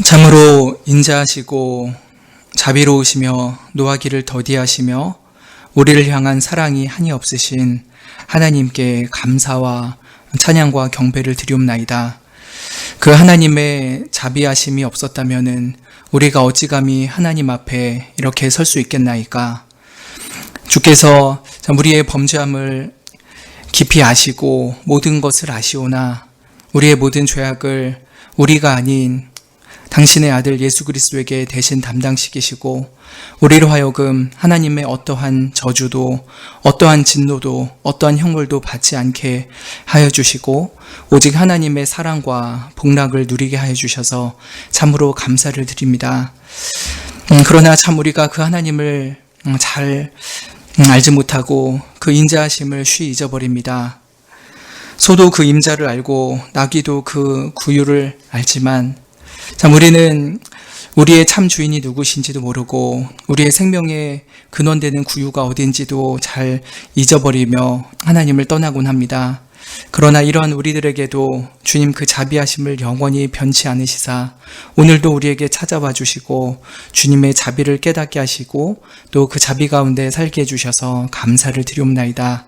참으로 인자하시고 자비로우시며 노하기를 더디하시며 우리를 향한 사랑이 한이 없으신 하나님께 감사와 찬양과 경배를 드리옵나이다. 그 하나님의 자비하심이 없었다면은 우리가 어찌 감히 하나님 앞에 이렇게 설 수 있겠나이까? 주께서 우리의 범죄함을 깊이 아시고 모든 것을 아시오나 우리의 모든 죄악을 우리가 아닌 당신의 아들 예수 그리스도에게 대신 담당시키시고 우리로 하여금 하나님의 어떠한 저주도 어떠한 진노도 어떠한 형벌도 받지 않게 하여 주시고 오직 하나님의 사랑과 복락을 누리게 하여 주셔서 참으로 감사를 드립니다. 그러나 참 우리가 그 하나님을 잘 알지 못하고 그 인자하심을 쉬 잊어버립니다. 소도 그 임자를 알고 나귀도 그 구유를 알지만 참 우리는 우리의 참 주인이 누구신지도 모르고 우리의 생명의 근원되는 구유가 어딘지도 잘 잊어버리며 하나님을 떠나곤 합니다. 그러나 이러한 우리들에게도 주님 그 자비하심을 영원히 변치 않으시사 오늘도 우리에게 찾아와 주시고 주님의 자비를 깨닫게 하시고 또 그 자비 가운데 살게 해주셔서 감사를 드리옵나이다.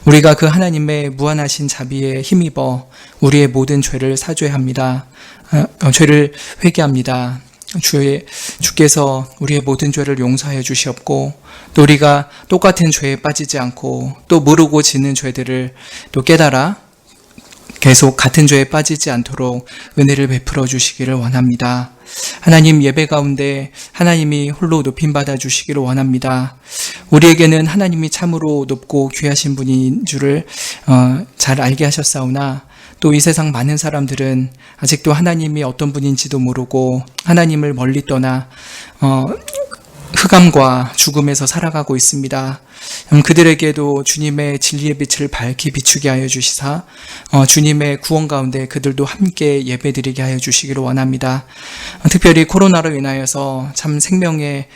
우리가 그 하나님의 무한하신 자비에 힘입어 우리의 모든 죄를 사죄합니다. 죄를 회개합니다. 주께서 우리의 모든 죄를 용서하여 주시옵고 또 우리가 똑같은 죄에 빠지지 않고 또 모르고 짓는 죄들을 또 깨달아 계속 같은 죄에 빠지지 않도록 은혜를 베풀어 주시기를 원합니다. 하나님 예배 가운데 하나님이 홀로 높임받아 주시기를 원합니다. 우리에게는 하나님이 참으로 높고 귀하신 분인 줄을 잘 알게 하셨사오나 또 이 세상 많은 사람들은 아직도 하나님이 어떤 분인지도 모르고 하나님을 멀리 떠나 흑암과 죽음에서 살아가고 있습니다. 그들에게도 주님의 진리의 빛을 밝히 비추게 하여 주시사 주님의 구원 가운데 그들도 함께 예배드리게 하여 주시기를 원합니다. 특별히 코로나로 인하여서 참 생명의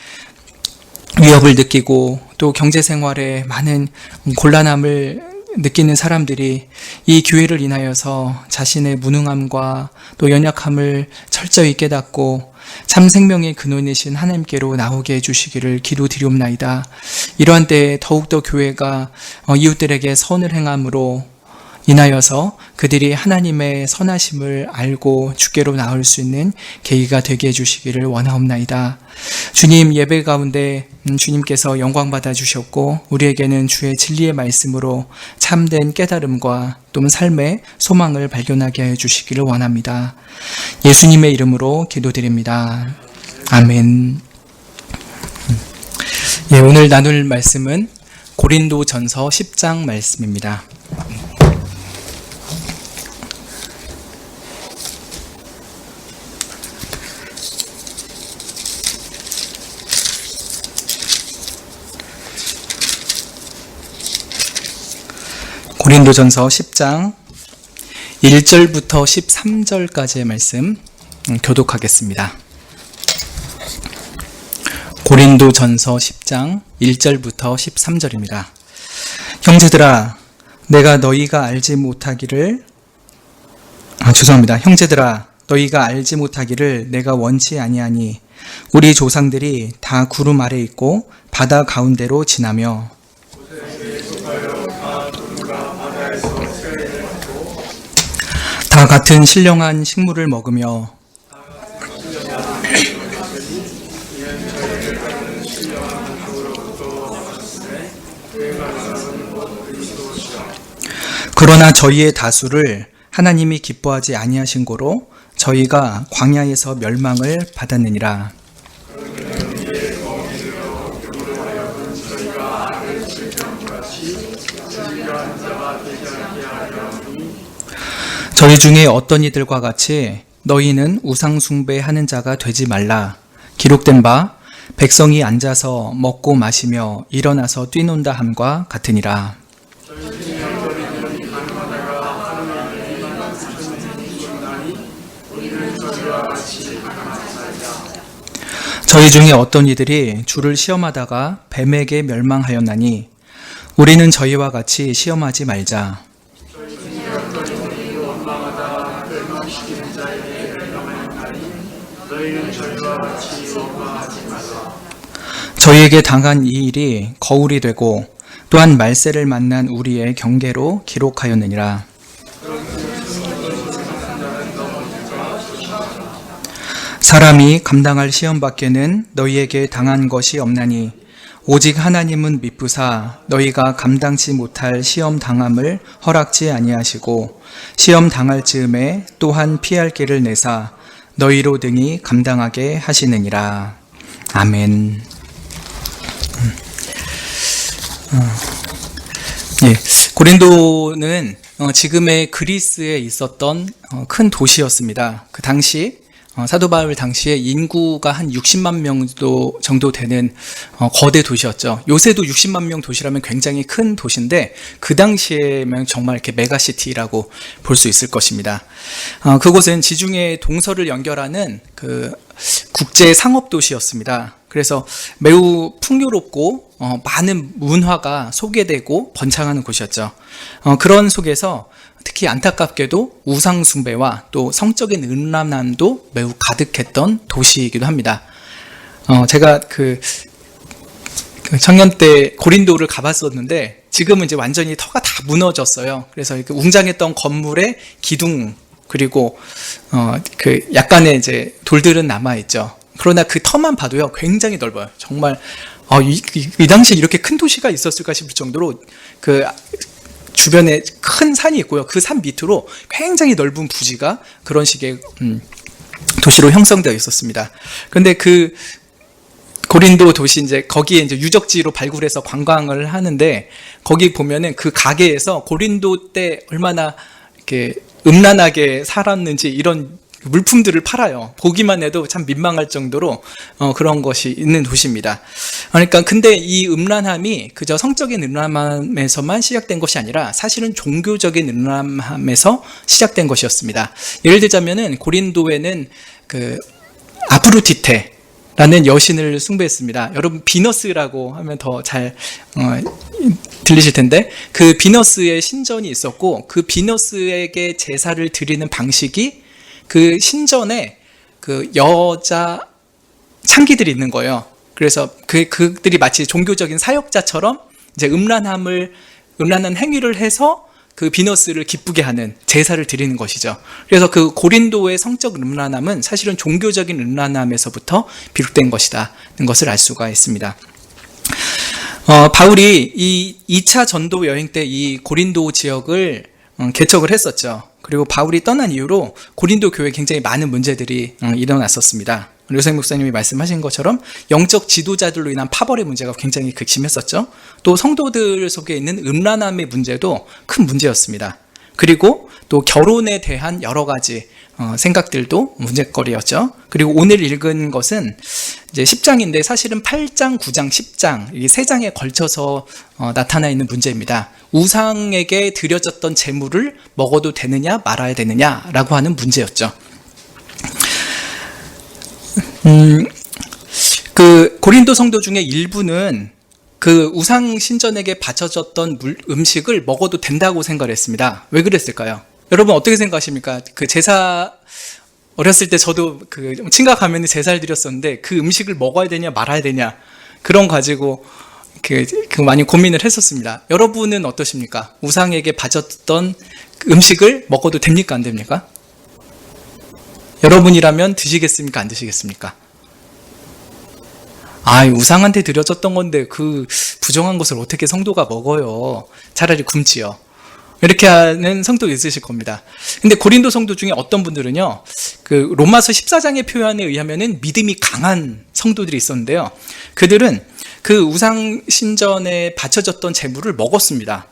위협을 느끼고 또 경제생활에 많은 곤란함을 느끼는 사람들이 이 기회를 인하여서 자신의 무능함과 또 연약함을 철저히 깨닫고 참 생명의 근원이신 하나님께로 나오게 해주시기를 기도드리옵나이다. 이러한 때에 더욱더 교회가 이웃들에게 선을 행함으로 인하여서 그들이 하나님의 선하심을 알고 주께로 나올 수 있는 계기가 되게 해주시기를 원하옵나이다. 주님 예배 가운데 주님께서 영광 받아 주셨고 우리에게는 주의 진리의 말씀으로 참된 깨달음과 또 삶의 소망을 발견하게 하여 주시기를 원합니다. 예수님의 이름으로 기도드립니다. 아멘. 오늘 나눌 말씀은 고린도전서 10장 말씀입니다. 고린도전서 10장 1절부터 13절까지의 말씀 교독하겠습니다. 고린도전서 10장 1절부터 13절입니다. 형제들아 너희가 알지 못하기를 내가 원치 아니하니 우리 조상들이 다 구름 아래 있고 바다 가운데로 지나며 다 같은 신령한 식물을 먹으며 그러나 저희의 다수를 하나님이 기뻐하지 아니하신 고로 저희가 광야에서 멸망을 받았느니라. 저희 중에 어떤 이들과 같이 너희는 우상 숭배하는 자가 되지 말라. 기록된 바 백성이 앉아서 먹고 마시며 일어나서 뛰논다 함과 같으니라. 저희 중에 어떤 이들이 주를 시험하다가 뱀에게 멸망하였나니 우리는 저희와 같이 시험하지 말자. 저희에게 당한 이 일이 거울이 되고 또한 말세를 만난 우리의 경계로 기록하였느니라. 사람이 감당할 시험 밖에는 너희에게 당한 것이 없나니 오직 하나님은 미쁘사 너희가 감당치 못할 시험 당함을 허락지 아니하시고 시험 당할 즈음에 또한 피할 길을 내사 너희로 등이 감당하게 하시느니라. 아멘. 고린도는 지금의 그리스에 있었던 큰 도시였습니다. 그 당시 사도 바울 당시에 인구가 한 60만 명 정도 되는 거대 도시였죠. 요새도 60만 명 도시라면 굉장히 큰 도시인데 그 당시에면 정말 이렇게 메가시티라고 볼 수 있을 것입니다. 그곳은 지중해 동서를 연결하는 그 국제 상업 도시였습니다. 그래서 매우 풍요롭고 많은 문화가 소개되고 번창하는 곳이었죠. 그런 속에서 특히 안타깝게도 우상 숭배와 또 성적인 음란함도 매우 가득했던 도시이기도 합니다. 제가 그 청년 때 고린도를 가봤었는데 지금은 이제 완전히 터가 다 무너졌어요. 그래서 그 웅장했던 건물의 기둥 그리고 그 약간의 이제 돌들은 남아 있죠. 그러나 그 터만 봐도요 굉장히 넓어요. 정말 이 당시에 이렇게 큰 도시가 있었을까 싶을 정도로 그 주변에 큰 산이 있고요. 그 산 밑으로 굉장히 넓은 부지가 그런 식의 도시로 형성되어 있었습니다. 그런데 그 고린도 도시 이제 거기에 이제 유적지로 발굴해서 관광을 하는데 거기 보면은 그 가게에서 고린도 때 얼마나 이렇게 음란하게 살았는지 이런 물품들을 팔아요. 보기만 해도 참 민망할 정도로 그런 것이 있는 도시입니다. 그러니까 근데 이 음란함이 그저 성적인 음란함에서만 시작된 것이 아니라 사실은 종교적인 음란함에서 시작된 것이었습니다. 예를 들자면은 고린도에는 그 아프로디테라는 여신을 숭배했습니다. 여러분 비너스라고 하면 더 잘 들리실 텐데 그 비너스의 신전이 있었고 그 비너스에게 제사를 드리는 방식이 그 신전에 그 여자 창기들이 있는 거예요. 그래서 그들이 마치 종교적인 사역자처럼 이제 음란한 행위를 해서 그 비너스를 기쁘게 하는 제사를 드리는 것이죠. 그래서 그 고린도의 성적 음란함은 사실은 종교적인 음란함에서부터 비롯된 것이라는 것을 알 수가 있습니다. 바울이 이 2차 전도 여행 때 이 고린도 지역을 개척을 했었죠. 그리고 바울이 떠난 이후로 고린도 교회에 굉장히 많은 문제들이 일어났었습니다. 류생 목사님이 말씀하신 것처럼 영적 지도자들로 인한 파벌의 문제가 굉장히 극심했었죠. 또 성도들 속에 있는 음란함의 문제도 큰 문제였습니다. 그리고 또 결혼에 대한 여러 가지 생각들도 문제거리였죠. 그리고 오늘 읽은 것은 이제 10장인데 사실은 8장, 9장, 10장 이 3장에 걸쳐서 나타나 있는 문제입니다. 우상에게 드려졌던 제물을 먹어도 되느냐 말아야 되느냐라고 하는 문제였죠. 그 고린도 성도 중에 일부는 그 우상 신전에게 바쳐졌던 음식을 먹어도 된다고 생각했습니다. 왜 그랬을까요? 여러분 어떻게 생각하십니까? 그 제사 어렸을 때 저도 그 친가 가면 제사를 드렸었는데 그 음식을 먹어야 되냐 말아야 되냐 그런 가지고 그 많이 고민을 했었습니다. 여러분은 어떠십니까? 우상에게 바쳤던 음식을 먹어도 됩니까? 안 됩니까? 여러분이라면 드시겠습니까? 안 드시겠습니까? 우상한테 드려졌던 건데 그 부정한 것을 어떻게 성도가 먹어요? 차라리 굶지요. 이렇게 하는 성도 있으실 겁니다. 근데 고린도 성도 중에 어떤 분들은요, 그 로마서 14장의 표현에 의하면은 믿음이 강한 성도들이 있었는데요. 그들은 그 우상 신전에 바쳐졌던 제물을 먹었습니다.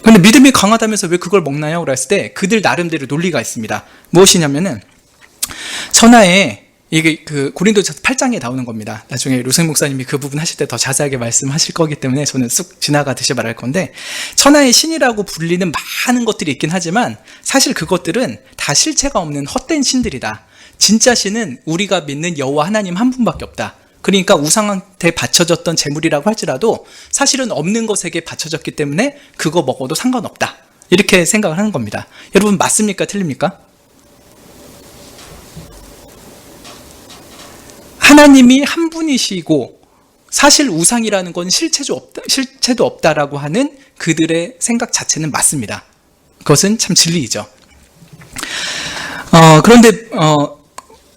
근데 믿음이 강하다면서 왜 그걸 먹나요? 그랬을 때 그들 나름대로 논리가 있습니다. 무엇이냐면은 천하에 이게 그 고린도서 8장에 나오는 겁니다. 나중에 루생 목사님이 그 부분 하실 때 더 자세하게 말씀하실 거기 때문에 저는 쑥 지나가듯이 말할 건데 천하의 신이라고 불리는 많은 것들이 있긴 하지만 사실 그것들은 다 실체가 없는 헛된 신들이다. 진짜 신은 우리가 믿는 여호와 하나님 한 분밖에 없다. 그러니까 우상한테 바쳐졌던 제물이라고 할지라도 사실은 없는 것에게 바쳐졌기 때문에 그거 먹어도 상관없다. 이렇게 생각을 하는 겁니다. 여러분 맞습니까? 틀립니까? 하나님이 한 분이시고 사실 우상이라는 건 실체도 없다라고 하는 그들의 생각 자체는 맞습니다. 그것은 참 진리이죠. 그런데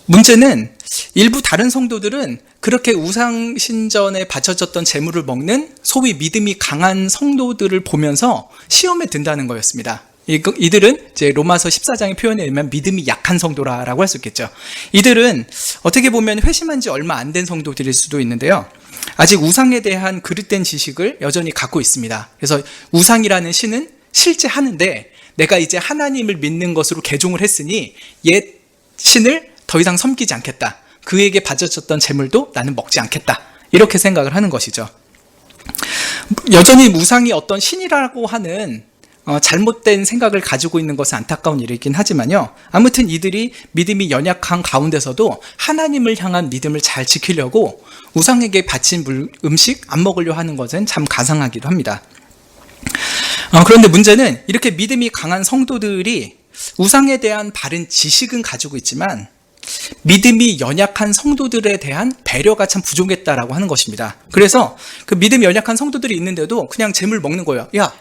문제는 일부 다른 성도들은 그렇게 우상 신전에 바쳐졌던 제물을 먹는 소위 믿음이 강한 성도들을 보면서 시험에 든다는 거였습니다. 이들은 이제 로마서 14장의 표현에 의하면 믿음이 약한 성도라고 할 수 있겠죠. 이들은 어떻게 보면 회심한 지 얼마 안 된 성도들일 수도 있는데요. 아직 우상에 대한 그릇된 지식을 여전히 갖고 있습니다. 그래서 우상이라는 신은 실제 하는데 내가 이제 하나님을 믿는 것으로 개종을 했으니 옛 신을 더 이상 섬기지 않겠다. 그에게 바쳐졌던 제물도 나는 먹지 않겠다. 이렇게 생각을 하는 것이죠. 여전히 우상이 어떤 신이라고 하는 잘못된 생각을 가지고 있는 것은 안타까운 일이긴 하지만요. 아무튼 이들이 믿음이 연약한 가운데서도 하나님을 향한 믿음을 잘 지키려고 우상에게 바친 음식 안 먹으려 하는 것은 참 가상하기도 합니다. 그런데 문제는 이렇게 믿음이 강한 성도들이 우상에 대한 바른 지식은 가지고 있지만 믿음이 연약한 성도들에 대한 배려가 참 부족했다라고 하는 것입니다. 그래서 그 믿음이 연약한 성도들이 있는데도 그냥 제물 먹는 거예요. 야,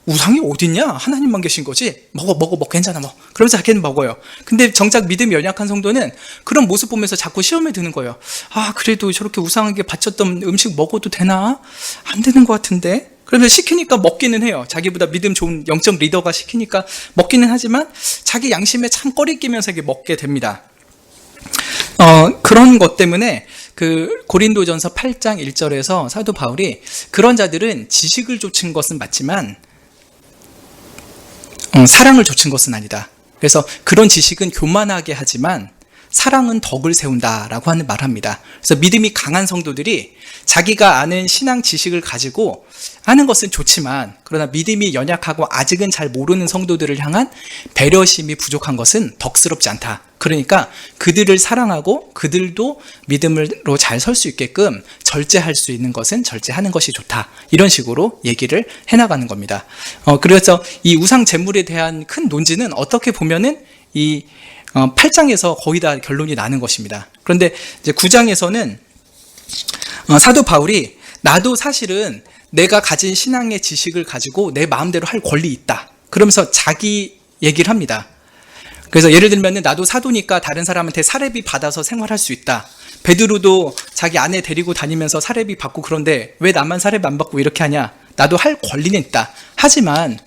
우상이 어딨냐? 하나님만 계신 거지? 먹어, 괜찮아, 그러면서 자기는 먹어요. 근데 정작 믿음이 연약한 성도는 그런 모습 보면서 자꾸 시험에 드는 거예요. 아, 그래도 저렇게 우상에게 바쳤던 음식 먹어도 되나? 안 되는 것 같은데? 그러면서 시키니까 먹기는 해요. 자기보다 믿음 좋은 영적 리더가 시키니까 먹기는 하지만 자기 양심에 참 꺼리끼면서 이게 먹게 됩니다. 그런 것 때문에 그 고린도전서 8장 1절에서 사도 바울이 그런 자들은 지식을 좇은 것은 맞지만 사랑을 좇은 것은 아니다. 그래서 그런 지식은 교만하게 하지만 사랑은 덕을 세운다라고 하는 말을 합니다. 그래서 믿음이 강한 성도들이 자기가 아는 신앙 지식을 가지고 아는 것은 좋지만 그러나 믿음이 연약하고 아직은 잘 모르는 성도들을 향한 배려심이 부족한 것은 덕스럽지 않다. 그러니까 그들을 사랑하고 그들도 믿음으로 잘 설 수 있게끔 절제할 수 있는 것은 절제하는 것이 좋다. 이런 식으로 얘기를 해나가는 겁니다. 그래서 이 우상 제물에 대한 큰 논지는 어떻게 보면은 이 8장에서 거의 다 결론이 나는 것입니다. 그런데 이제 9장에서는 사도 바울이 나도 사실은 내가 가진 신앙의 지식을 가지고 내 마음대로 할 권리 있다. 그러면서 자기 얘기를 합니다. 그래서 예를 들면 나도 사도니까 다른 사람한테 사례비 받아서 생활할 수 있다. 베드로도 자기 아내 데리고 다니면서 사례비 받고 그런데 왜 나만 사례비 안 받고 이렇게 하냐. 나도 할 권리는 있다. 하지만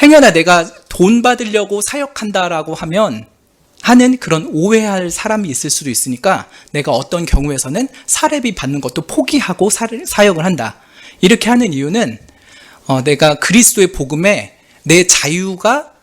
행여나 내가 돈 받으려고 사역한다라고 하는 그런 오해할 사람이 있을 수도 있으니까 내가 어떤 경우에서는 사례비 받는 것도 포기하고 사역을 한다. 이렇게 하는 이유는 내가 그리스도의 복음에 내 자유가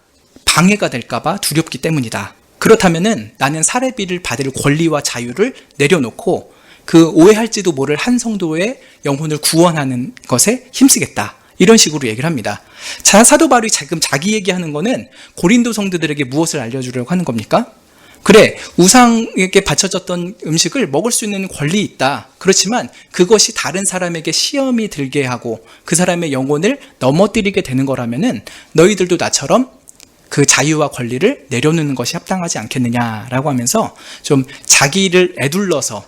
방해가 될까봐 두렵기 때문이다. 그렇다면은 나는 사례비를 받을 권리와 자유를 내려놓고 그 오해할지도 모를 한 성도의 영혼을 구원하는 것에 힘쓰겠다. 이런 식으로 얘기를 합니다. 사도 바울이 지금 자기 얘기하는 거는 고린도 성도들에게 무엇을 알려주려고 하는 겁니까? 그래, 우상에게 바쳐졌던 음식을 먹을 수 있는 권리 있다. 그렇지만 그것이 다른 사람에게 시험이 들게 하고 그 사람의 영혼을 넘어뜨리게 되는 거라면은 너희들도 나처럼 그 자유와 권리를 내려놓는 것이 합당하지 않겠느냐라고 하면서 좀 자기를 애둘러서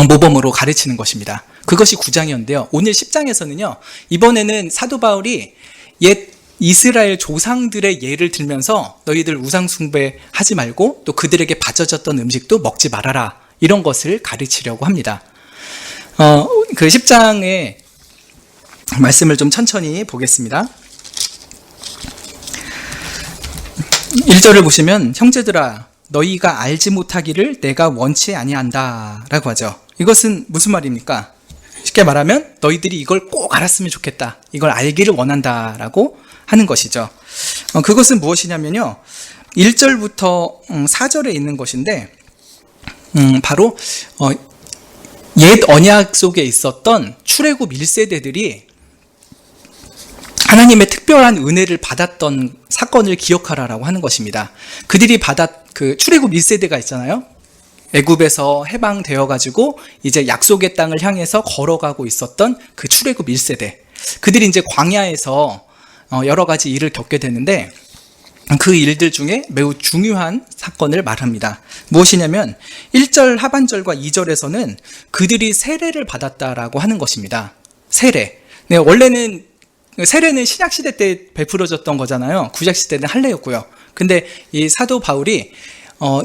모범으로 가르치는 것입니다. 그것이 9장이었는데요. 오늘 10장에서는요. 이번에는 사도 바울이 옛 이스라엘 조상들의 예를 들면서 너희들 우상 숭배하지 말고 또 그들에게 바쳐졌던 음식도 먹지 말아라. 이런 것을 가르치려고 합니다. 그 10장의 말씀을 좀 천천히 보겠습니다. 1절을 보시면 형제들아 너희가 알지 못하기를 내가 원치 아니한다 라고 하죠. 이것은 무슨 말입니까? 쉽게 말하면 너희들이 이걸 꼭 알았으면 좋겠다. 이걸 알기를 원한다라고 하는 것이죠. 그것은 무엇이냐면요. 1절부터 4절에 있는 것인데 바로 옛 언약 속에 있었던 출애굽 1세대들이 하나님의 특별한 은혜를 받았던 사건을 기억하라라고 하는 것입니다. 그들이 그 출애굽 1세대가 있잖아요. 애굽에서 해방되어 가지고 이제 약속의 땅을 향해서 걸어가고 있었던 그 출애굽 1세대. 그들이 이제 광야에서 여러 가지 일을 겪게 되는데 그 일들 중에 매우 중요한 사건을 말합니다. 무엇이냐면 1절 하반절과 2절에서는 그들이 세례를 받았다라고 하는 것입니다. 세례. 네, 원래는 세례는 신약시대 때 베풀어졌던 거잖아요. 구약시대는 할례였고요. 근데 이 사도 바울이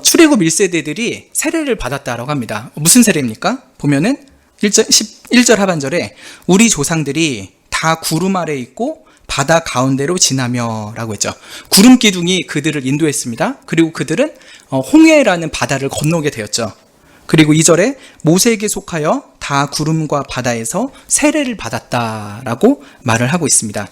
출애굽 1세대들이 세례를 받았다라고 합니다. 무슨 세례입니까? 보면은 1절 하반절에 우리 조상들이 다 구름 아래 있고 바다 가운데로 지나며 라고 했죠. 구름 기둥이 그들을 인도했습니다. 그리고 그들은 홍해라는 바다를 건너게 되었죠. 그리고 2절에 모세에게 속하여 다 구름과 바다에서 세례를 받았다라고 말을 하고 있습니다.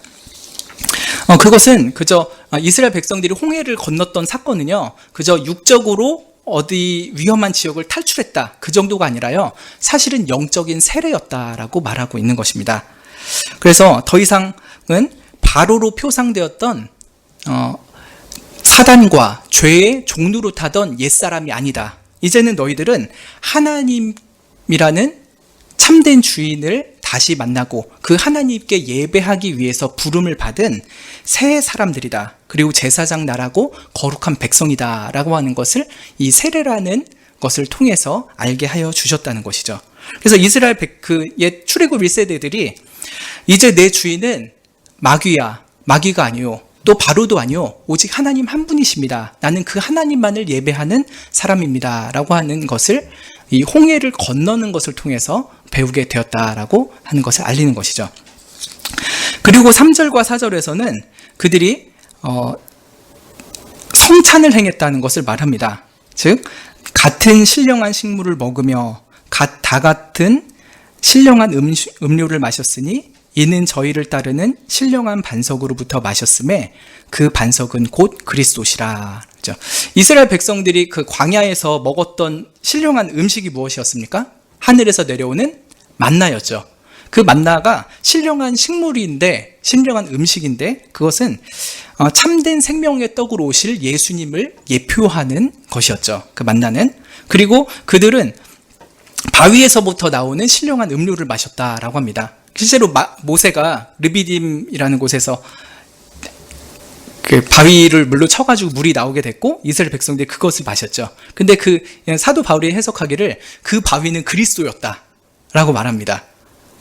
그것은 그저 이스라엘 백성들이 홍해를 건넜던 사건은요, 그저 육적으로 어디 위험한 지역을 탈출했다, 그 정도가 아니라요, 사실은 영적인 세례였다라고 말하고 있는 것입니다. 그래서 더 이상은 바로로 표상되었던 사단과 죄의 종로로 타던 옛사람이 아니다. 이제는 너희들은 하나님이라는 참된 주인을 다시 만나고 그 하나님께 예배하기 위해서 부름을 받은 새 사람들이다. 그리고 제사장 나라고 거룩한 백성이다 라고 하는 것을 이 세례라는 것을 통해서 알게 하여 주셨다는 것이죠. 그래서 이스라엘 그 옛 출애굽 1세대들이 이제 내 주인은 마귀가 아니요, 또 바로도 아니요, 오직 하나님 한 분이십니다. 나는 그 하나님만을 예배하는 사람입니다 라고 하는 것을 이 홍해를 건너는 것을 통해서 배우게 되었다라고 하는 것을 알리는 것이죠. 그리고 3절과 4절에서는 그들이 성찬을 행했다는 것을 말합니다. 즉 같은 신령한 식물을 먹으며 다 같은 신령한 음료를 마셨으니 이는 저희를 따르는 신령한 반석으로부터 마셨음에 그 반석은 곧 그리스도시라. 그렇죠? 이스라엘 백성들이 그 광야에서 먹었던 신령한 음식이 무엇이었습니까? 하늘에서 내려오는 만나였죠. 그 만나가 신령한 식물인데, 신령한 음식인데, 그것은 참된 생명의 떡으로 오실 예수님을 예표하는 것이었죠. 그 만나는. 그리고 그들은 바위에서부터 나오는 신령한 음료를 마셨다라고 합니다. 실제로 모세가 르비딤이라는 곳에서 그 바위를 물로 쳐가지고 물이 나오게 됐고 이스라엘 백성들이 그것을 마셨죠. 근데 그 사도 바울이 해석하기를 그 바위는 그리스도였다라고 말합니다.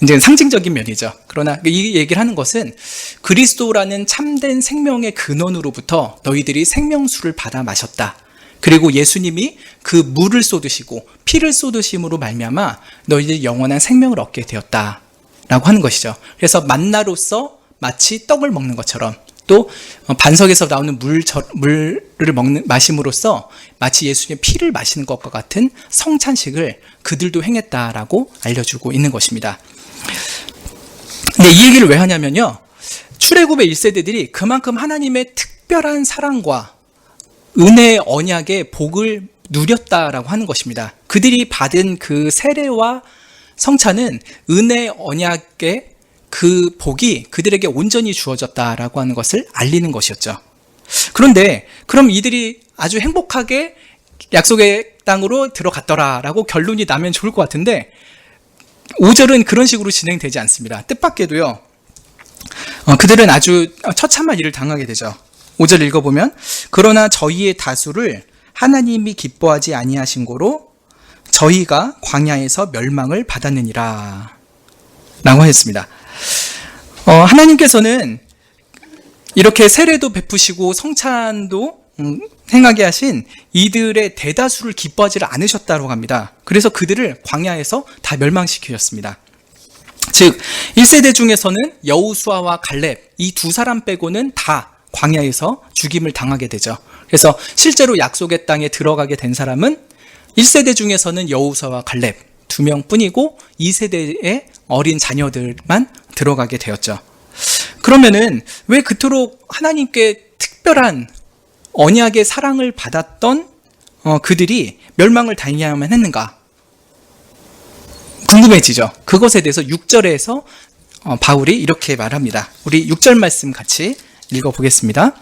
이제 상징적인 면이죠. 그러나 이 얘기를 하는 것은 그리스도라는 참된 생명의 근원으로부터 너희들이 생명수를 받아 마셨다. 그리고 예수님이 그 물을 쏟으시고 피를 쏟으심으로 말미암아 너희들이 영원한 생명을 얻게 되었다. 라고 하는 것이죠. 그래서 만나로서 마치 떡을 먹는 것처럼 또 반석에서 나오는 물을 마심으로써 마치 예수님의 피를 마시는 것과 같은 성찬식을 그들도 행했다라고 알려주고 있는 것입니다. 근데 이 얘기를 왜 하냐면요, 출애굽의 1세대들이 그만큼 하나님의 특별한 사랑과 은혜의 언약의 복을 누렸다라고 하는 것입니다. 그들이 받은 그 세례와 성찬은 은혜 언약의 그 복이 그들에게 온전히 주어졌다라고 하는 것을 알리는 것이었죠. 그런데 그럼 이들이 아주 행복하게 약속의 땅으로 들어갔더라라고 결론이 나면 좋을 것 같은데 5절은 그런 식으로 진행되지 않습니다. 뜻밖에도요, 그들은 아주 처참한 일을 당하게 되죠. 5절 읽어보면 그러나 저희의 다수를 하나님이 기뻐하지 아니하신 고로 저희가 광야에서 멸망을 받았느니라 라고 했습니다. 하나님께서는 이렇게 세례도 베푸시고 성찬도 행하게 하신 이들의 대다수를 기뻐하지 않으셨다고 합니다. 그래서 그들을 광야에서 다 멸망시키셨습니다. 즉 1세대 중에서는 여호수아와 갈렙 이 두 사람 빼고는 다 광야에서 죽임을 당하게 되죠. 그래서 실제로 약속의 땅에 들어가게 된 사람은 1세대 중에서는 여호수아와 갈렙 2명뿐이고 2세대의 어린 자녀들만 들어가게 되었죠. 그러면은 왜 그토록 하나님께 특별한 언약의 사랑을 받았던 그들이 멸망을 당해야만 했는가? 궁금해지죠. 그것에 대해서 6절에서 바울이 이렇게 말합니다. 우리 6절 말씀 같이 읽어보겠습니다.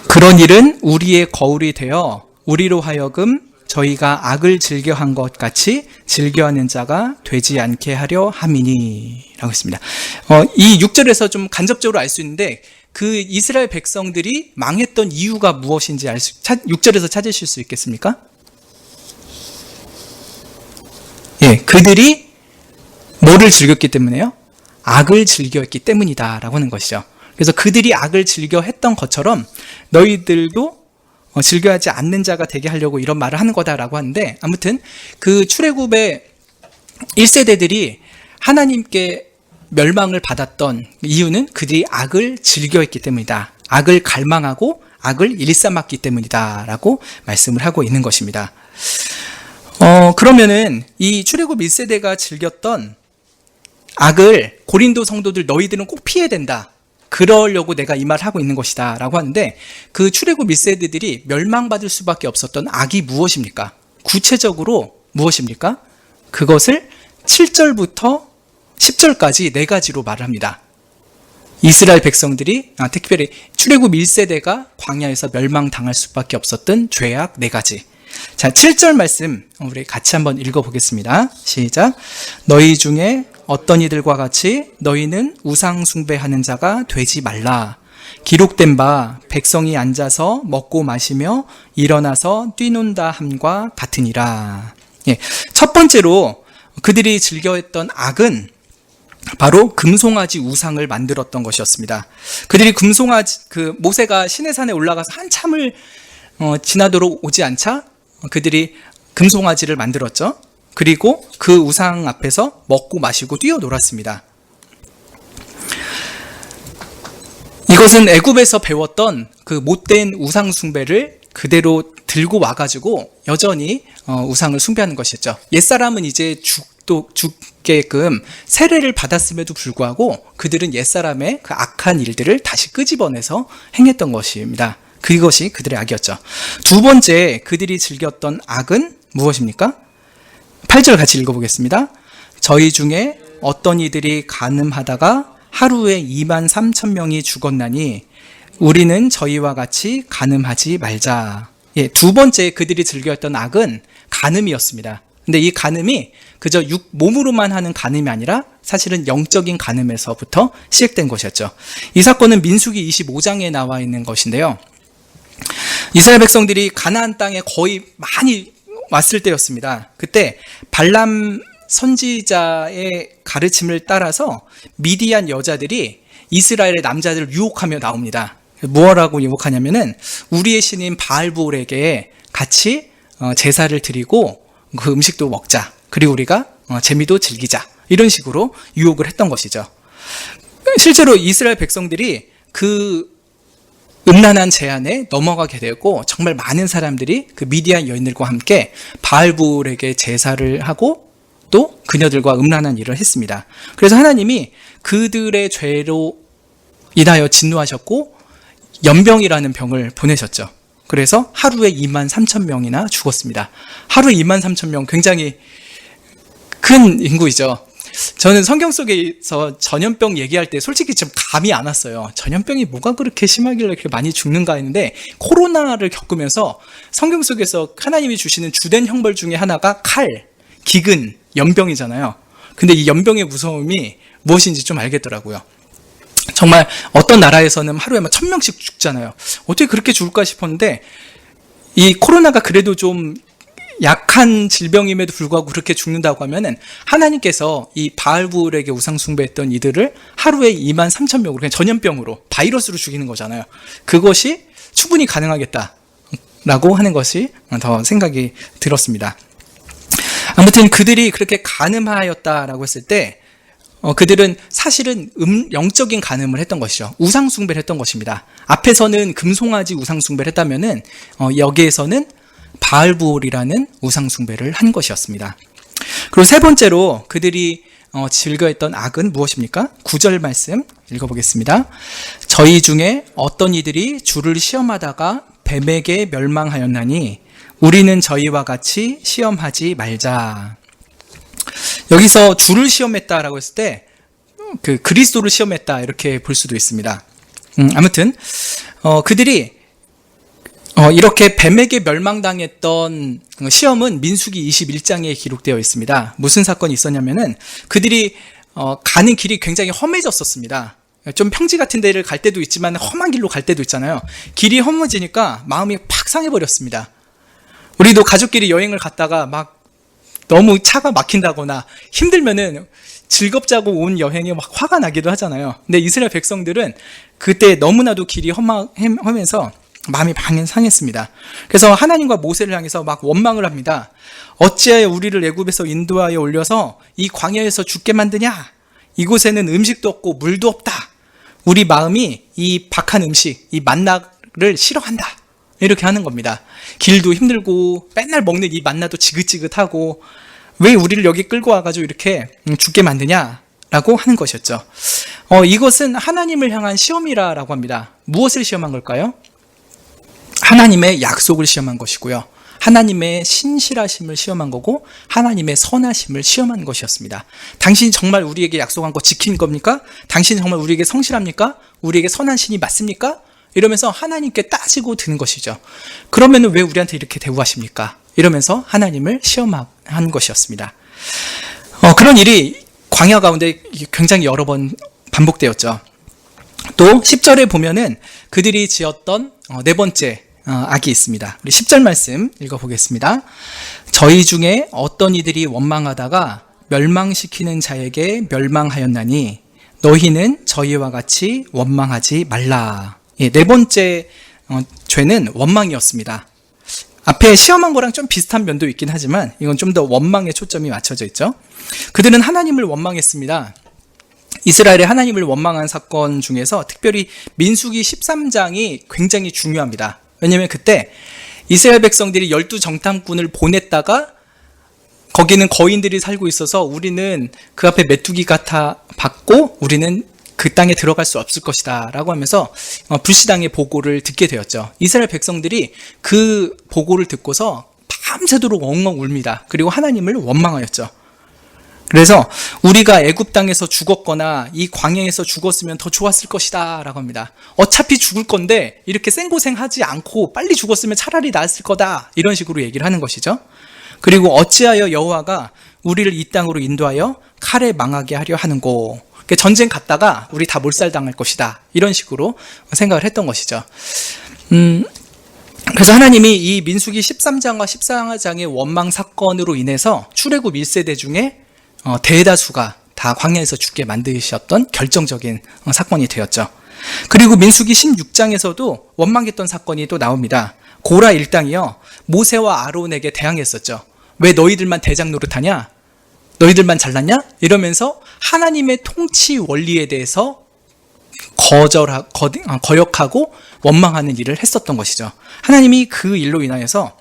그런 일은 우리의 거울이 되어 우리로 하여금 저희가 악을 즐겨한 것 같이 즐겨하는 자가 되지 않게 하려 함이니 라고 했습니다. 이 6절에서 좀 간접적으로 알 수 있는데 그 이스라엘 백성들이 망했던 이유가 무엇인지 6절에서 찾으실 수 있겠습니까? 예, 그들이 뭐를 즐겼기 때문에요? 악을 즐겨했기 때문이다 라고 하는 것이죠. 그래서 그들이 악을 즐겨 했던 것처럼 너희들도 즐겨하지 않는 자가 되게 하려고 이런 말을 하는 거다라고 하는데, 아무튼 그 출애굽의 1세대들이 하나님께 멸망을 받았던 이유는 그들이 악을 즐겨했기 때문이다. 악을 갈망하고 악을 일삼았기 때문이다 라고 말씀을 하고 있는 것입니다. 그러면은 이 출애굽 1세대가 즐겼던 악을 고린도 성도들 너희들은 꼭 피해야 된다. 그러려고 내가 이 말을 하고 있는 것이다 라고 하는데, 그 출애굽 1세대들이 멸망받을 수밖에 없었던 악이 무엇입니까? 구체적으로 무엇입니까? 그것을 7절부터 10절까지 네 가지로 말을 합니다. 이스라엘 백성들이 특별히 출애굽 1세대가 광야에서 멸망당할 수밖에 없었던 죄악 네 가지. 자, 7절 말씀 우리 같이 한번 읽어보겠습니다. 시작. 너희 중에 어떤 이들과 같이 너희는 우상 숭배하는 자가 되지 말라. 기록된 바 백성이 앉아서 먹고 마시며 일어나서 뛰논다 함과 같으니라. 예, 첫 번째로 그들이 즐겨했던 악은 바로 금송아지 우상을 만들었던 것이었습니다. 그들이 모세가 시내산에 올라가서 한참을 지나도록 오지 않자 그들이 금송아지를 만들었죠. 그리고 그 우상 앞에서 먹고 마시고 뛰어놀았습니다. 이것은 애굽에서 배웠던 그 못된 우상 숭배를 그대로 들고 와가지고 여전히 우상을 숭배하는 것이었죠. 옛사람은 이제 죽게끔 세례를 받았음에도 불구하고 그들은 옛사람의 그 악한 일들을 다시 끄집어내서 행했던 것입니다. 그것이 그들의 악이었죠. 두 번째 그들이 즐겼던 악은 무엇입니까? 8절 같이 읽어보겠습니다. 저희 중에 어떤 이들이 간음하다가 하루에 23,000명이 죽었나니 우리는 저희와 같이 간음하지 말자. 예, 두 번째 그들이 즐겼던 악은 간음이었습니다. 근데 이 간음이 그저 몸으로만 하는 간음이 아니라 사실은 영적인 간음에서부터 시작된 것이었죠. 이 사건은 민수기 25장에 나와 있는 것인데요. 이스라엘 백성들이 가나안 땅에 거의 많이 왔을 때였습니다. 그때 발람 선지자의 가르침을 따라서 미디안 여자들이 이스라엘의 남자들을 유혹하며 나옵니다. 뭐라고 유혹하냐면은 우리의 신인 바알볼에게 같이 제사를 드리고 그 음식도 먹자. 그리고 우리가 재미도 즐기자. 이런 식으로 유혹을 했던 것이죠. 실제로 이스라엘 백성들이 그 음란한 제안에 넘어가게 되었고 정말 많은 사람들이 그 미디안 여인들과 함께 바알볼에게 제사를 하고 또 그녀들과 음란한 일을 했습니다. 그래서 하나님이 그들의 죄로 인하여 진노하셨고 연병이라는 병을 보내셨죠. 그래서 하루에 23,000명이나 죽었습니다. 하루에 23,000명, 굉장히 큰 인구이죠. 저는 성경 속에서 전염병 얘기할 때 솔직히 좀 감이 안 왔어요. 전염병이 뭐가 그렇게 심하길래 그렇게 많이 죽는가 했는데, 코로나를 겪으면서 성경 속에서 하나님이 주시는 주된 형벌 중에 하나가 칼, 기근, 연병이잖아요. 근데 이 연병의 무서움이 무엇인지 좀 알겠더라고요. 정말 어떤 나라에서는 하루에 1,000명씩 죽잖아요. 어떻게 그렇게 죽을까 싶었는데, 이 코로나가 그래도 좀 약한 질병임에도 불구하고 그렇게 죽는다고 하면은 하나님께서 이 바알볼에게 우상 숭배했던 이들을 하루에 23,000명으로 그냥 전염병으로 바이러스로 죽이는 거잖아요. 그것이 충분히 가능하겠다라고 하는 것이 더 생각이 들었습니다. 아무튼 그들이 그렇게 간음하였다라고 했을 때 그들은 사실은 영적인 간음을 했던 것이죠. 우상 숭배를 했던 것입니다. 앞에서는 금송아지 우상 숭배를 했다면은 여기에서는 바알볼이라는 우상 숭배를 한 것이었습니다. 그리고 세 번째로 그들이 즐겨했던 악은 무엇입니까? 9절 말씀 읽어보겠습니다. 저희 중에 어떤 이들이 주를 시험하다가 뱀에게 멸망하였나니 우리는 저희와 같이 시험하지 말자. 여기서 주를 시험했다라고 했을 때 그 그리스도를 시험했다 이렇게 볼 수도 있습니다. 아무튼 그들이 이렇게 뱀에게 멸망당했던 시험은 민수기 21장에 기록되어 있습니다. 무슨 사건이 있었냐면은 그들이 가는 길이 굉장히 험해졌었습니다. 좀 평지 같은 데를 갈 때도 있지만 험한 길로 갈 때도 있잖아요. 길이 험해지니까 마음이 팍 상해버렸습니다. 우리도 가족끼리 여행을 갔다가 막 너무 차가 막힌다거나 힘들면은 즐겁자고 온 여행에 막 화가 나기도 하잖아요. 근데 이스라엘 백성들은 그때 너무나도 길이 험해서 마음이 방연 상했습니다. 그래서 하나님과 모세를 향해서 막 원망을 합니다. 어찌하여 우리를 애굽에서 인도하여 올려서 이 광야에서 죽게 만드냐? 이곳에는 음식도 없고 물도 없다. 우리 마음이 이 박한 음식, 이 만나를 싫어한다. 이렇게 하는 겁니다. 길도 힘들고 맨날 먹는 이 만나도 지긋지긋하고 왜 우리를 여기 끌고 와가지고 이렇게 죽게 만드냐라고 하는 것이었죠. 이것은 하나님을 향한 시험이라고 합니다. 무엇을 시험한 걸까요? 하나님의 약속을 시험한 것이고요. 하나님의 신실하심을 시험한 거고 하나님의 선하심을 시험한 것이었습니다. 당신이 정말 우리에게 약속한 거 지킨 겁니까? 당신이 정말 우리에게 성실합니까? 우리에게 선한 신이 맞습니까? 이러면서 하나님께 따지고 드는 것이죠. 그러면 왜 우리한테 이렇게 대우하십니까? 이러면서 하나님을 시험한 것이었습니다. 그런 일이 광야 가운데 굉장히 여러 번 반복되었죠. 또 10절에 보면은 그들이 지었던 네 번째 악이 있습니다. 우리 10절 말씀 읽어보겠습니다. 저희 중에 어떤 이들이 원망하다가 멸망시키는 자에게 멸망하였나니 너희는 저희와 같이 원망하지 말라. 네 번째 죄는 원망이었습니다. 앞에 시험한 거랑 좀 비슷한 면도 있긴 하지만 이건 좀 더 원망에 초점이 맞춰져 있죠. 그들은 하나님을 원망했습니다. 이스라엘의 하나님을 원망한 사건 중에서 특별히 민수기 13장이 굉장히 중요합니다. 왜냐하면 그때 이스라엘 백성들이 12정탐꾼을 보냈다가 거기는 거인들이 살고 있어서 우리는 그 앞에 메뚜기 같아 받고 우리는 그 땅에 들어갈 수 없을 것이다 라고 하면서 불시당의 보고를 듣게 되었죠. 이스라엘 백성들이 그 보고를 듣고서 밤새도록 엉엉 울니다. 그리고 하나님을 원망하였죠. 그래서 우리가 애굽 땅에서 죽었거나 이 광야에서 죽었으면 더 좋았을 것이다 라고 합니다. 어차피 죽을 건데 이렇게 생고생하지 않고 빨리 죽었으면 차라리 나았을 거다 이런 식으로 얘기를 하는 것이죠. 그리고 어찌하여 여호와가 우리를 이 땅으로 인도하여 칼에 망하게 하려 하는고, 전쟁 갔다가 우리 다 몰살당할 것이다 이런 식으로 생각을 했던 것이죠. 그래서 하나님이 이 민수기 13장과 14장의 원망 사건으로 인해서 출애굽 1세대 중에 대다수가 다 광야에서 죽게 만드셨던 결정적인 사건이 되었죠. 그리고 민수기 16장에서도 원망했던 사건이 또 나옵니다. 고라 일당이요 모세와 아론에게 대항했었죠. 왜 너희들만 대장 노릇하냐? 너희들만 잘났냐? 이러면서 하나님의 통치 원리에 대해서 거역하고 원망하는 일을 했었던 것이죠. 하나님이 그 일로 인하여서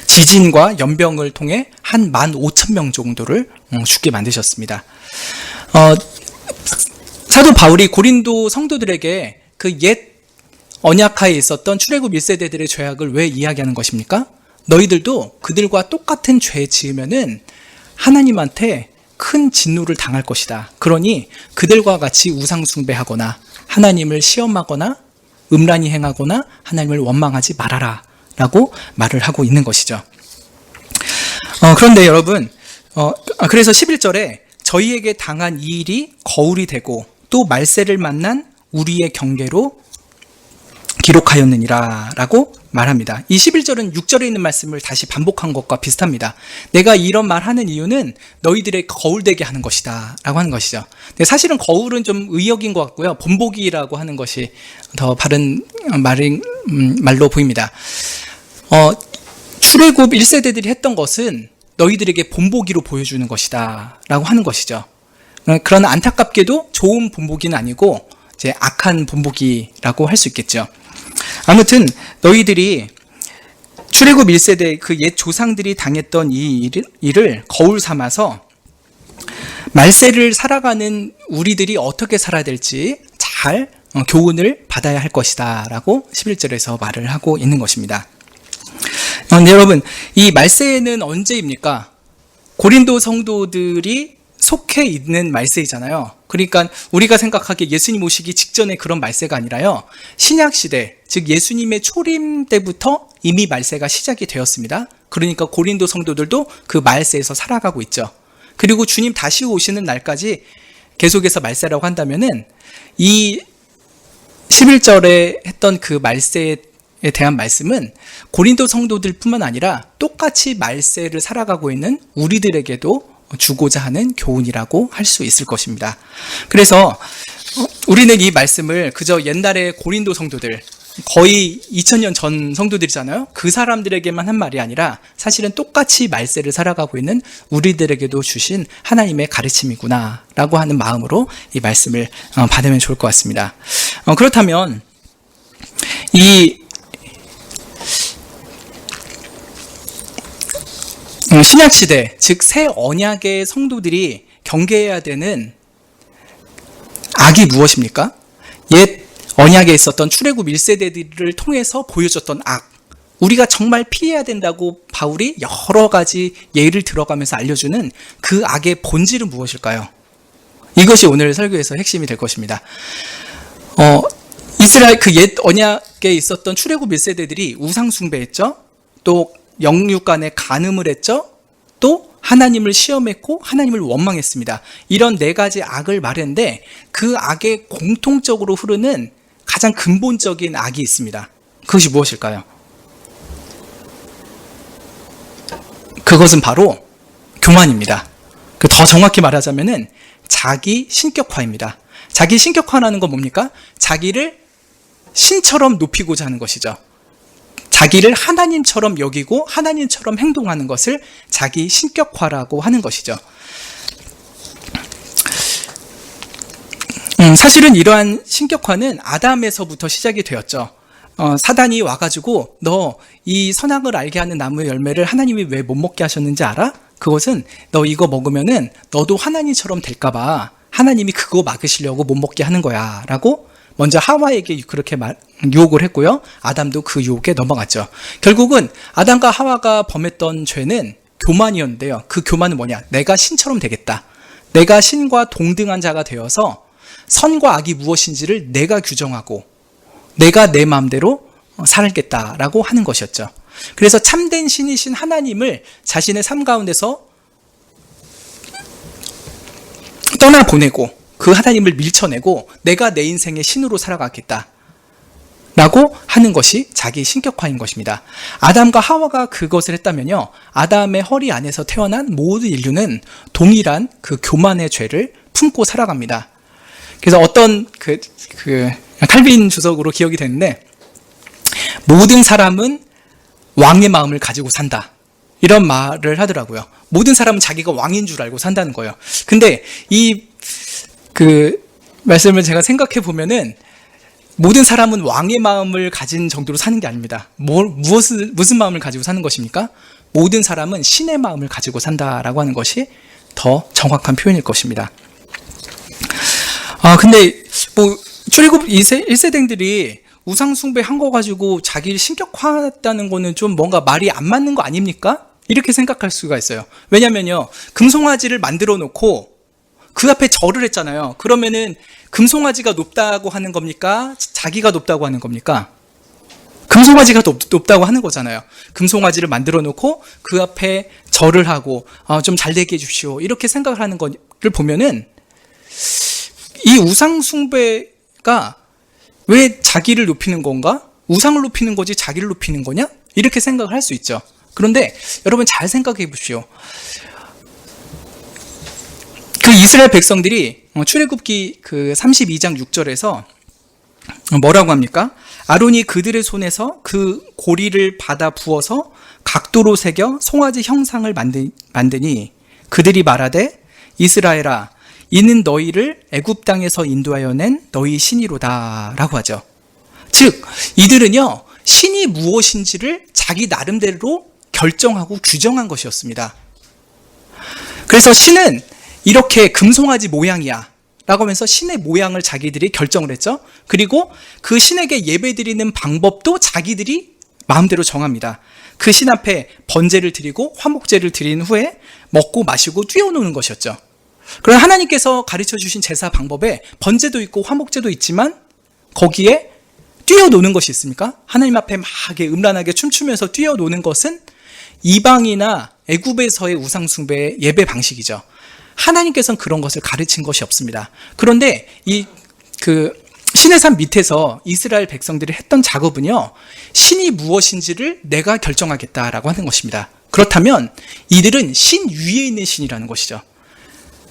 지진과 연병을 통해 한 15,000명 정도를 죽게 만드셨습니다. 사도 바울이 고린도 성도들에게 그 옛 언약하에 있었던 출애굽 1세대들의 죄악을 왜 이야기하는 것입니까? 너희들도 그들과 똑같은 죄 지으면은 하나님한테 큰 진노를 당할 것이다. 그러니 그들과 같이 우상 숭배하거나 하나님을 시험하거나 음란히 행하거나 하나님을 원망하지 말아라 라고 말을 하고 있는 것이죠. 그런데 여러분, 그래서 11절에 저희에게 당한 이 일이 거울이 되고 또 말세를 만난 우리의 경계로 기록하였느니라 라고 말합니다. 이 11절은 6절에 있는 말씀을 다시 반복한 것과 비슷합니다. 내가 이런 말하는 이유는 너희들의 거울되게 하는 것이다 라고 하는 것이죠. 근데 사실은 거울은 좀 의역인 것 같고요. 본보기라고 하는 것이 더 바른 말로 보입니다. 출애굽 1세대들이 했던 것은 너희들에게 본보기로 보여주는 것이다 라고 하는 것이죠. 그러나 안타깝게도 좋은 본보기는 아니고 이제 악한 본보기라고 할 수 있겠죠. 아무튼 너희들이 출애굽 1세대 그 옛 조상들이 당했던 이 일을 거울 삼아서 말세를 살아가는 우리들이 어떻게 살아야 될지 잘 교훈을 받아야 할 것이다 라고 11절에서 말을 하고 있는 것입니다. 여러분, 이 말세는 언제입니까? 고린도 성도들이 속해 있는 말세이잖아요. 그러니까 우리가 생각하기에 예수님 오시기 직전에 그런 말세가 아니라요. 신약시대, 즉 예수님의 초림 때부터 이미 말세가 시작이 되었습니다. 그러니까 고린도 성도들도 그 말세에서 살아가고 있죠. 그리고 주님 다시 오시는 날까지 계속해서 말세라고 한다면은 이 11절에 했던 그 말세에 대한 말씀은 고린도 성도들 뿐만 아니라 똑같이 말세를 살아가고 있는 우리들에게도 주고자 하는 교훈이라고 할 수 있을 것입니다. 그래서 우리는 이 말씀을 그저 옛날의 고린도 성도들, 거의 2000년 전 성도들이잖아요. 그 사람들에게만 한 말이 아니라 사실은 똑같이 말세를 살아가고 있는 우리들에게도 주신 하나님의 가르침이구나 라고 하는 마음으로 이 말씀을 받으면 좋을 것 같습니다. 그렇다면 이 신약시대, 즉 새 언약의 성도들이 경계해야 되는 악이 무엇입니까? 옛 언약에 있었던 출애굽 1세대들을 통해서 보여줬던 악, 우리가 정말 피해야 된다고 바울이 여러 가지 예를 들어가면서 알려주는 그 악의 본질은 무엇일까요? 이것이 오늘 설교에서 핵심이 될 것입니다. 이스라엘 그 옛 언약에 있었던 출애굽 1세대들이 우상 숭배했죠. 또 영육 간에 간음을 했죠. 또 하나님을 시험했고 하나님을 원망했습니다. 이런 네 가지 악을 말했는데 그 악에 공통적으로 흐르는 가장 근본적인 악이 있습니다. 그것이 무엇일까요? 그것은 바로 교만입니다. 더 정확히 말하자면은 자기 신격화입니다. 자기 신격화라는 건 뭡니까? 자기를 신처럼 높이고자 하는 것이죠. 자기를 하나님처럼 여기고 하나님처럼 행동하는 것을 자기 신격화라고 하는 것이죠. 사실은 이러한 신격화는 아담에서부터 시작이 되었죠. 사단이 와가지고 너 이 선악을 알게 하는 나무의 열매를 하나님이 왜 못 먹게 하셨는지 알아? 그것은 너 이거 먹으면은 너도 하나님처럼 될까봐 하나님이 그거 막으시려고 못 먹게 하는 거야 라고 먼저 하와에게 그렇게 유혹을 했고요. 아담도 그 유혹에 넘어갔죠. 결국은 아담과 하와가 범했던 죄는 교만이었는데요. 그 교만은 뭐냐? 내가 신처럼 되겠다. 내가 신과 동등한 자가 되어서 선과 악이 무엇인지를 내가 규정하고 내가 내 마음대로 살겠다라고 하는 것이었죠. 그래서 참된 신이신 하나님을 자신의 삶 가운데서 떠나보내고 그 하나님을 밀쳐내고 내가 내 인생의 신으로 살아가겠다 라고 하는 것이 자기 신격화인 것입니다. 아담과 하와가 그것을 했다면요, 아담의 허리 안에서 태어난 모든 인류는 동일한 그 교만의 죄를 품고 살아갑니다. 그래서 어떤 칼빈 주석으로 기억이 되는데, 모든 사람은 왕의 마음을 가지고 산다, 이런 말을 하더라고요. 모든 사람은 자기가 왕인 줄 알고 산다는 거예요. 근데 그 말씀을 제가 생각해 보면은 모든 사람은 왕의 마음을 가진 정도로 사는 게 아닙니다. 무슨 마음을 가지고 사는 것입니까? 모든 사람은 신의 마음을 가지고 산다라고 하는 것이 더 정확한 표현일 것입니다. 근데 출애굽 1세대들이 우상숭배한 거 가지고 자기를 신격화했다는 거는 좀 뭔가 말이 안 맞는 거 아닙니까? 이렇게 생각할 수가 있어요. 왜냐면요, 금송아지를 만들어 놓고 그 앞에 절을 했잖아요. 그러면은 금송아지가 높다고 하는 겁니까? 자기가 높다고 하는 겁니까? 금송아지가 높다고 하는 거잖아요. 금송아지를 만들어 놓고 그 앞에 절을 하고 좀 잘되게 해주십시오, 이렇게 생각을 하는 거를 보면은 이 우상숭배가 왜 자기를 높이는 건가? 우상을 높이는 거지 자기를 높이는 거냐? 이렇게 생각을 할 수 있죠. 그런데 여러분 잘 생각해 보십시오. 그 이스라엘 백성들이 출애굽기 그 32장 6절에서 뭐라고 합니까? 아론이 그들의 손에서 그 고리를 받아 부어서 각도로 새겨 송아지 형상을 만드니 그들이 말하되 이스라엘아, 이는 너희를 애굽 땅에서 인도하여 낸 너희 신이로다 라고 하죠. 즉 이들은요, 신이 무엇인지를 자기 나름대로 결정하고 규정한 것이었습니다. 그래서 신은 이렇게 금송아지 모양이야 라고 하면서 신의 모양을 자기들이 결정을 했죠. 그리고 그 신에게 예배드리는 방법도 자기들이 마음대로 정합니다. 그 신 앞에 번제를 드리고 화목제를 드린 후에 먹고 마시고 뛰어노는 것이었죠. 그러나 하나님께서 가르쳐 주신 제사 방법에 번제도 있고 화목제도 있지만 거기에 뛰어노는 것이 있습니까? 하나님 앞에 막 음란하게 춤추면서 뛰어노는 것은 이방이나 애굽에서의 우상숭배의 예배 방식이죠. 하나님께서는 그런 것을 가르친 것이 없습니다. 그런데 이 그 시내산 밑에서 이스라엘 백성들이 했던 작업은요, 신이 무엇인지를 내가 결정하겠다라고 하는 것입니다. 그렇다면 이들은 신 위에 있는 신이라는 것이죠.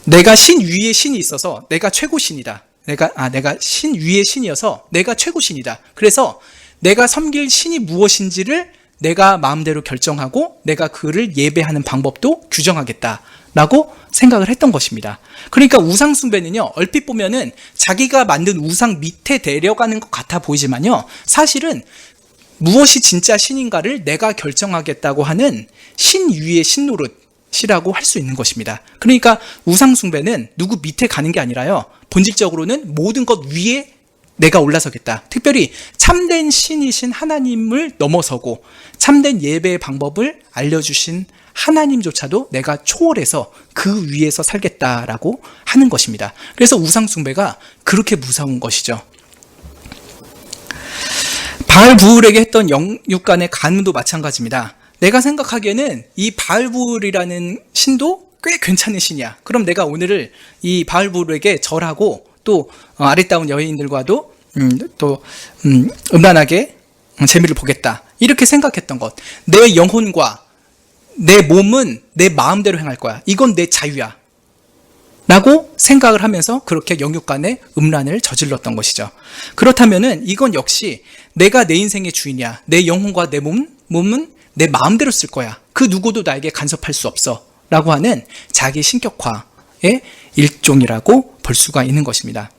내가 신 위에 신이 있어서 내가 최고 신이다. 내가 신 위에 신이어서 내가 최고 신이다. 그래서 내가 섬길 신이 무엇인지를 내가 마음대로 결정하고 내가 그를 예배하는 방법도 규정하겠다라고 생각을 했던 것입니다. 그러니까 우상 숭배는요, 얼핏 보면은 자기가 만든 우상 밑에 내려가는 것 같아 보이지만요, 사실은 무엇이 진짜 신인가를 내가 결정하겠다고 하는 신 위의 신노릇이라고 할 수 있는 것입니다. 그러니까 우상 숭배는 누구 밑에 가는 게 아니라요, 본질적으로는 모든 것 위에 내가 올라서겠다. 특별히 참된 신이신 하나님을 넘어서고 참된 예배의 방법을 알려주신 하나님조차도 내가 초월해서 그 위에서 살겠다라고 하는 것입니다. 그래서 우상 숭배가 그렇게 무서운 것이죠. 바알부울에게 했던 영육간의 간음도 마찬가지입니다. 내가 생각하기에는 이 바알부울이라는 신도 꽤 괜찮은 신이야. 그럼 내가 오늘을 이 바알부울에게 절하고 또 아리따운 여인들과도 음란하게 재미를 보겠다. 이렇게 생각했던 것. 내 영혼과 내 몸은 내 마음대로 행할 거야. 이건 내 자유야. 라고 생각을 하면서 그렇게 영육간의 음란을 저질렀던 것이죠. 그렇다면은 이건 역시 내가 내 인생의 주인이야. 내 영혼과 내 몸은 내 마음대로 쓸 거야. 그 누구도 나에게 간섭할 수 없어. 라고 하는 자기 신격화의 일종이라고 볼 수가 있는 것입니다.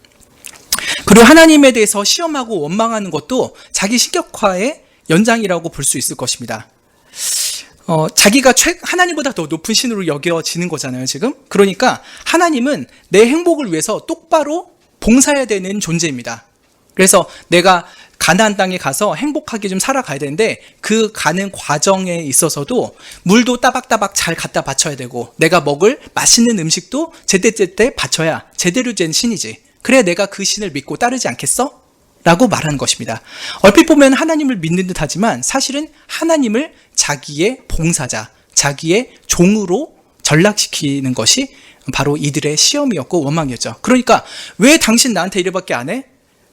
그리고 하나님에 대해서 시험하고 원망하는 것도 자기 신격화의 연장이라고 볼 수 있을 것입니다. 자기가 하나님보다 더 높은 신으로 여겨지는 거잖아요, 지금. 그러니까 하나님은 내 행복을 위해서 똑바로 봉사해야 되는 존재입니다. 그래서 내가 가나안 땅에 가서 행복하게 좀 살아가야 되는데 그 가는 과정에 있어서도 물도 따박따박 잘 갖다 바쳐야 되고 내가 먹을 맛있는 음식도 제때제때 바쳐야 제대로 된 신이지. 그래야 내가 그 신을 믿고 따르지 않겠어? 라고 말하는 것입니다. 얼핏 보면 하나님을 믿는 듯 하지만 사실은 하나님을 자기의 봉사자, 자기의 종으로 전락시키는 것이 바로 이들의 시험이었고 원망이었죠. 그러니까 왜 당신 나한테 이래밖에 안 해?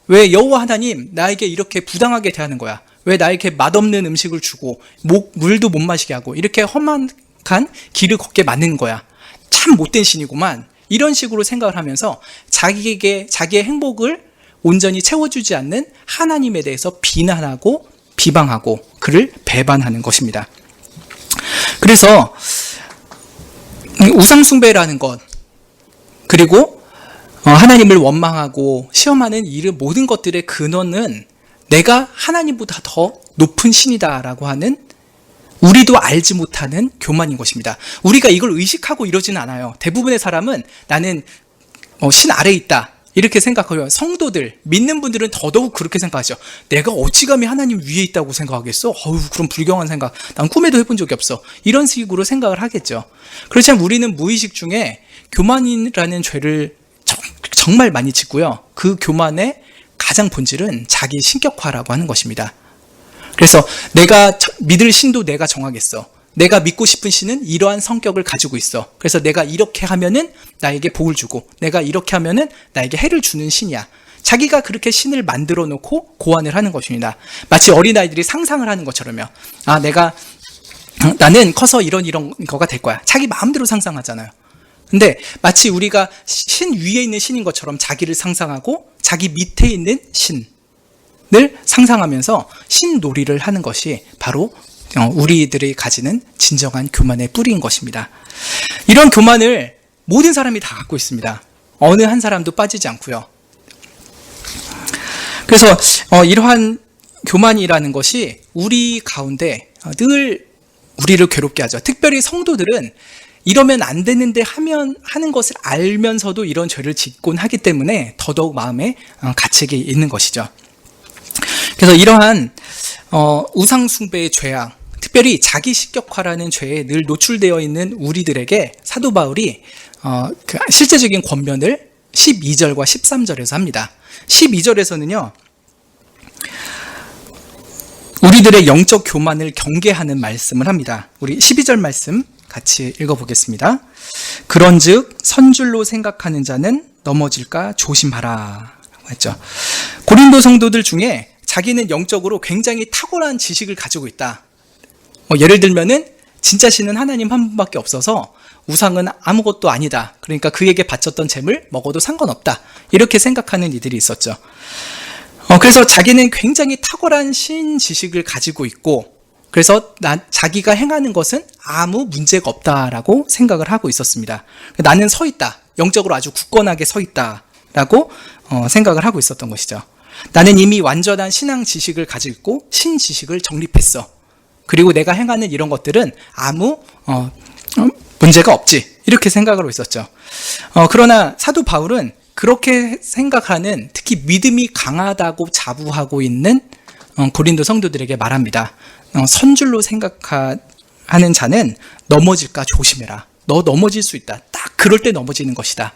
왜 여호와 하나님 나에게 이렇게 부당하게 대하는 거야? 왜 나에게 맛없는 음식을 주고 물도 못 마시게 하고 이렇게 험한 길을 걷게 만드는 거야? 참 못된 신이구만. 이런 식으로 생각을 하면서 자기의 행복을 온전히 채워주지 않는 하나님에 대해서 비난하고 비방하고 그를 배반하는 것입니다. 그래서 우상숭배라는 것, 그리고 하나님을 원망하고 시험하는 이 모든 것들의 근원은 내가 하나님보다 더 높은 신이다라고 하는 우리도 알지 못하는 교만인 것입니다. 우리가 이걸 의식하고 이러지는 않아요. 대부분의 사람은 나는 신 아래에 있다 이렇게 생각해요. 성도들, 믿는 분들은 더더욱 그렇게 생각하죠. 내가 어찌 감히 하나님 위에 있다고 생각하겠어? 그런 불경한 생각 난 꿈에도 해본 적이 없어. 이런 식으로 생각을 하겠죠. 그렇지만 우리는 무의식 중에 교만이라는 죄를 정말 많이 짓고요. 그 교만의 가장 본질은 자기 신격화라고 하는 것입니다. 그래서 내가 믿을 신도 내가 정하겠어. 내가 믿고 싶은 신은 이러한 성격을 가지고 있어. 그래서 내가 이렇게 하면은 나에게 복을 주고 내가 이렇게 하면은 나에게 해를 주는 신이야. 자기가 그렇게 신을 만들어 놓고 고안을 하는 것입니다. 마치 어린아이들이 상상을 하는 것처럼요. 나는 커서 이런 거가 될 거야. 자기 마음대로 상상하잖아요. 근데 마치 우리가 신 위에 있는 신인 것처럼 자기를 상상하고 자기 밑에 있는 신을 상상하면서 신놀이를 하는 것이 바로 우리들이 가지는 진정한 교만의 뿌리인 것입니다. 이런 교만을 모든 사람이 다 갖고 있습니다. 어느 한 사람도 빠지지 않고요. 그래서 이러한 교만이라는 것이 우리 가운데 늘 우리를 괴롭게 하죠. 특별히 성도들은 이러면 안 되는데 하는 것을 알면서도 이런 죄를 짓곤 하기 때문에 더더욱 마음에 가책이 있는 것이죠. 그래서 이러한 우상숭배의 죄악, 특별히 자기 식격화라는 죄에 늘 노출되어 있는 우리들에게 사도 바울이 그 실제적인 권면을 12절과 13절에서 합니다. 12절에서는요, 우리들의 영적 교만을 경계하는 말씀을 합니다. 우리 12절 말씀 같이 읽어보겠습니다. 그런즉 선줄로 생각하는 자는 넘어질까 조심하라. 했죠. 고린도 성도들 중에 자기는 영적으로 굉장히 탁월한 지식을 가지고 있다. 예를 들면은 진짜 신은 하나님 한 분밖에 없어서 우상은 아무것도 아니다. 그러니까 그에게 바쳤던 잼을 먹어도 상관없다. 이렇게 생각하는 이들이 있었죠. 그래서 자기는 굉장히 탁월한 신 지식을 가지고 있고, 그래서 자기가 행하는 것은 아무 문제가 없다라고 생각을 하고 있었습니다. 나는 서 있다. 영적으로 아주 굳건하게 서 있다라고 생각을 하고 있었던 것이죠. 나는 이미 완전한 신앙 지식을 가지고 있고 신 지식을 정립했어. 그리고 내가 행하는 이런 것들은 아무 문제가 없지. 이렇게 생각을 하고 있었죠. 그러나 사도 바울은 그렇게 생각하는, 특히 믿음이 강하다고 자부하고 있는 고린도 성도들에게 말합니다. 선줄로 생각하는 자는 넘어질까 조심해라. 너 넘어질 수 있다. 딱 그럴 때 넘어지는 것이다.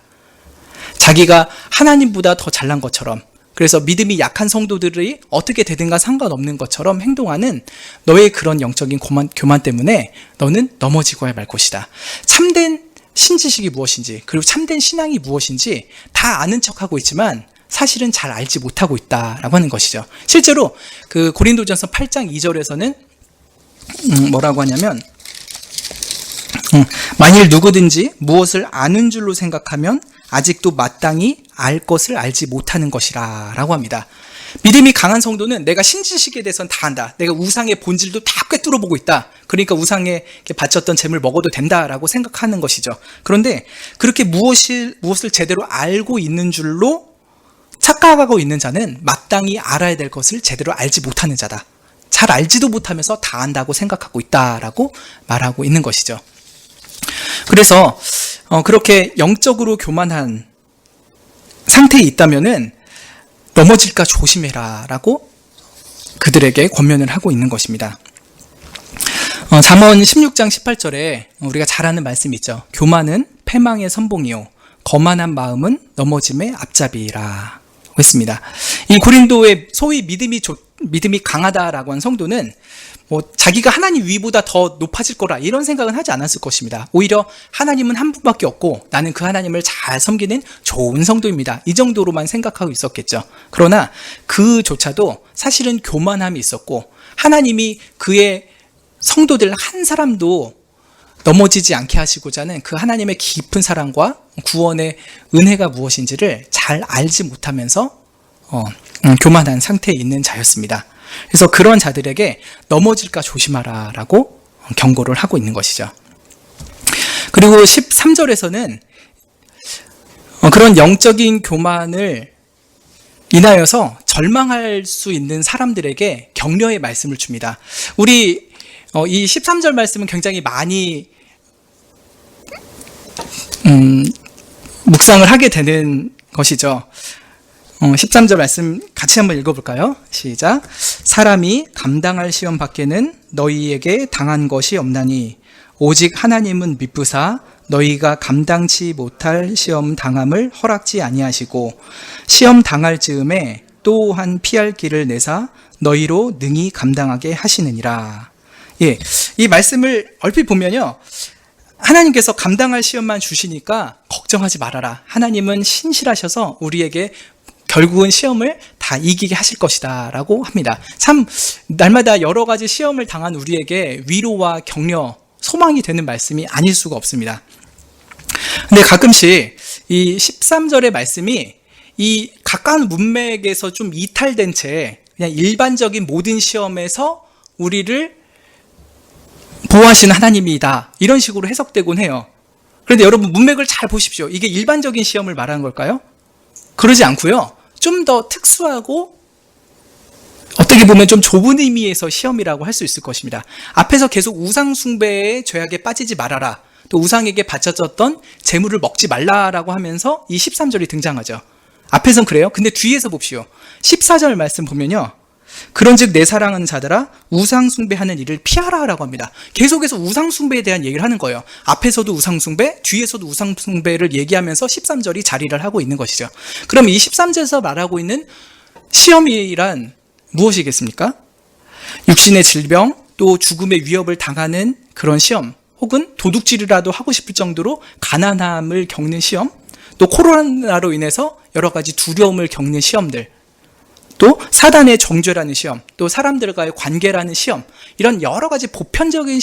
자기가 하나님보다 더 잘난 것처럼, 그래서 믿음이 약한 성도들이 어떻게 되든가 상관없는 것처럼 행동하는 너의 그런 영적인 교만 때문에 너는 넘어지고야 말 것이다. 참된 신지식이 무엇인지, 그리고 참된 신앙이 무엇인지 다 아는 척하고 있지만 사실은 잘 알지 못하고 있다라고 하는 것이죠. 실제로 그 고린도전서 8장 2절에서는 뭐라고 하냐면, 만일 누구든지 무엇을 아는 줄로 생각하면 아직도 마땅히 알 것을 알지 못하는 것이라 라고 합니다. 믿음이 강한 성도는 내가 신지식에 대해서는 다 안다. 내가 우상의 본질도 다 꿰뚫어 보고 있다. 그러니까 우상에 바쳤던 잼을 먹어도 된다라고 생각하는 것이죠. 그런데 그렇게 무엇을 제대로 알고 있는 줄로 착각하고 있는 자는 마땅히 알아야 될 것을 제대로 알지 못하는 자다. 잘 알지도 못하면서 다 안다고 생각하고 있다라고 말하고 있는 것이죠. 그래서 그렇게 영적으로 교만한 상태에 있다면은 넘어질까 조심해라 라고 그들에게 권면을 하고 있는 것입니다. 잠언 16장 18절에 우리가 잘 아는 말씀이 있죠. 교만은 패망의 선봉이요 거만한 마음은 넘어짐의 앞잡이라 했습니다. 이 고린도의 소위 믿음이 강하다라고 한 성도는 자기가 하나님 위보다 더 높아질 거라 이런 생각은 하지 않았을 것입니다. 오히려 하나님은 한 분밖에 없고 나는 그 하나님을 잘 섬기는 좋은 성도입니다. 이 정도로만 생각하고 있었겠죠. 그러나 그조차도 사실은 교만함이 있었고 하나님이 그의 성도들 한 사람도 넘어지지 않게 하시고자 하는 그 하나님의 깊은 사랑과 구원의 은혜가 무엇인지를 잘 알지 못하면서 교만한 상태에 있는 자였습니다. 그래서 그런 자들에게 넘어질까 조심하라 라고 경고를 하고 있는 것이죠. 그리고 13절에서는 그런 영적인 교만을 인하여서 절망할 수 있는 사람들에게 격려의 말씀을 줍니다. 우리 이 13절 말씀은 굉장히 많이 묵상을 하게 되는 것이죠. 13절 말씀 같이 한번 읽어볼까요? 시작. 사람이 감당할 시험 밖에는 너희에게 당한 것이 없나니 오직 하나님은 미쁘사 너희가 감당치 못할 시험 당함을 허락지 아니하시고 시험 당할 즈음에 또한 피할 길을 내사 너희로 능히 감당하게 하시느니라. 예, 이 말씀을 얼핏 보면요, 하나님께서 감당할 시험만 주시니까 걱정하지 말아라. 하나님은 신실하셔서 우리에게 결국은 시험을 다 이기게 하실 것이다 라고 합니다. 참 날마다 여러 가지 시험을 당한 우리에게 위로와 격려, 소망이 되는 말씀이 아닐 수가 없습니다. 근데 가끔씩 이 13절의 말씀이 이 가까운 문맥에서 좀 이탈된 채 그냥 일반적인 모든 시험에서 우리를 보호하시는 하나님이다 이런 식으로 해석되곤 해요. 그런데 여러분 문맥을 잘 보십시오. 이게 일반적인 시험을 말하는 걸까요? 그러지 않고요. 좀 더 특수하고 어떻게 보면 좀 좁은 의미에서 시험이라고 할 수 있을 것입니다. 앞에서 계속 우상 숭배의 죄악에 빠지지 말아라. 또 우상에게 바쳐졌던 재물을 먹지 말라라고 하면서 이 13절이 등장하죠. 앞에선 그래요. 근데 뒤에서 봅시오. 14절 말씀 보면요. 그런즉 내 사랑하는 자들아 우상 숭배하는 일을 피하라라고 합니다. 계속해서 우상 숭배에 대한 얘기를 하는 거예요. 앞에서도 우상 숭배, 뒤에서도 우상 숭배를 얘기하면서 13절이 자리를 하고 있는 것이죠. 그럼 이 13절에서 말하고 있는 시험이란 무엇이겠습니까? 육신의 질병, 또 죽음의 위협을 당하는 그런 시험, 혹은 도둑질이라도 하고 싶을 정도로 가난함을 겪는 시험, 또 코로나로 인해서 여러 가지 두려움을 겪는 시험들, 또 사단의 정죄라는 시험, 또 사람들과의 관계라는 시험, 이런 여러 가지 보편적인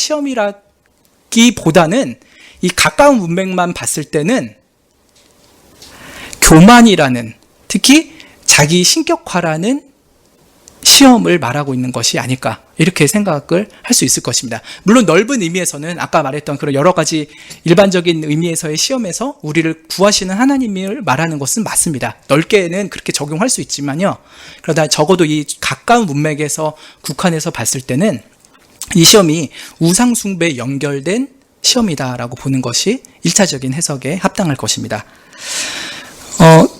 시험이라기보다는 이 가까운 문맥만 봤을 때는 교만이라는, 특히 자기 신격화라는 시험을 말하고 있는 것이 아닐까, 이렇게 생각을 할 수 있을 것입니다. 물론 넓은 의미에서는 아까 말했던 그런 여러 가지 일반적인 의미에서의 시험에서 우리를 구하시는 하나님을 말하는 것은 맞습니다. 넓게는 그렇게 적용할 수 있지만요, 그러다 적어도 이 가까운 문맥에서 국한해서 봤을 때는 이 시험이 우상숭배에 연결된 시험이다라고 보는 것이 1차적인 해석에 합당할 것입니다.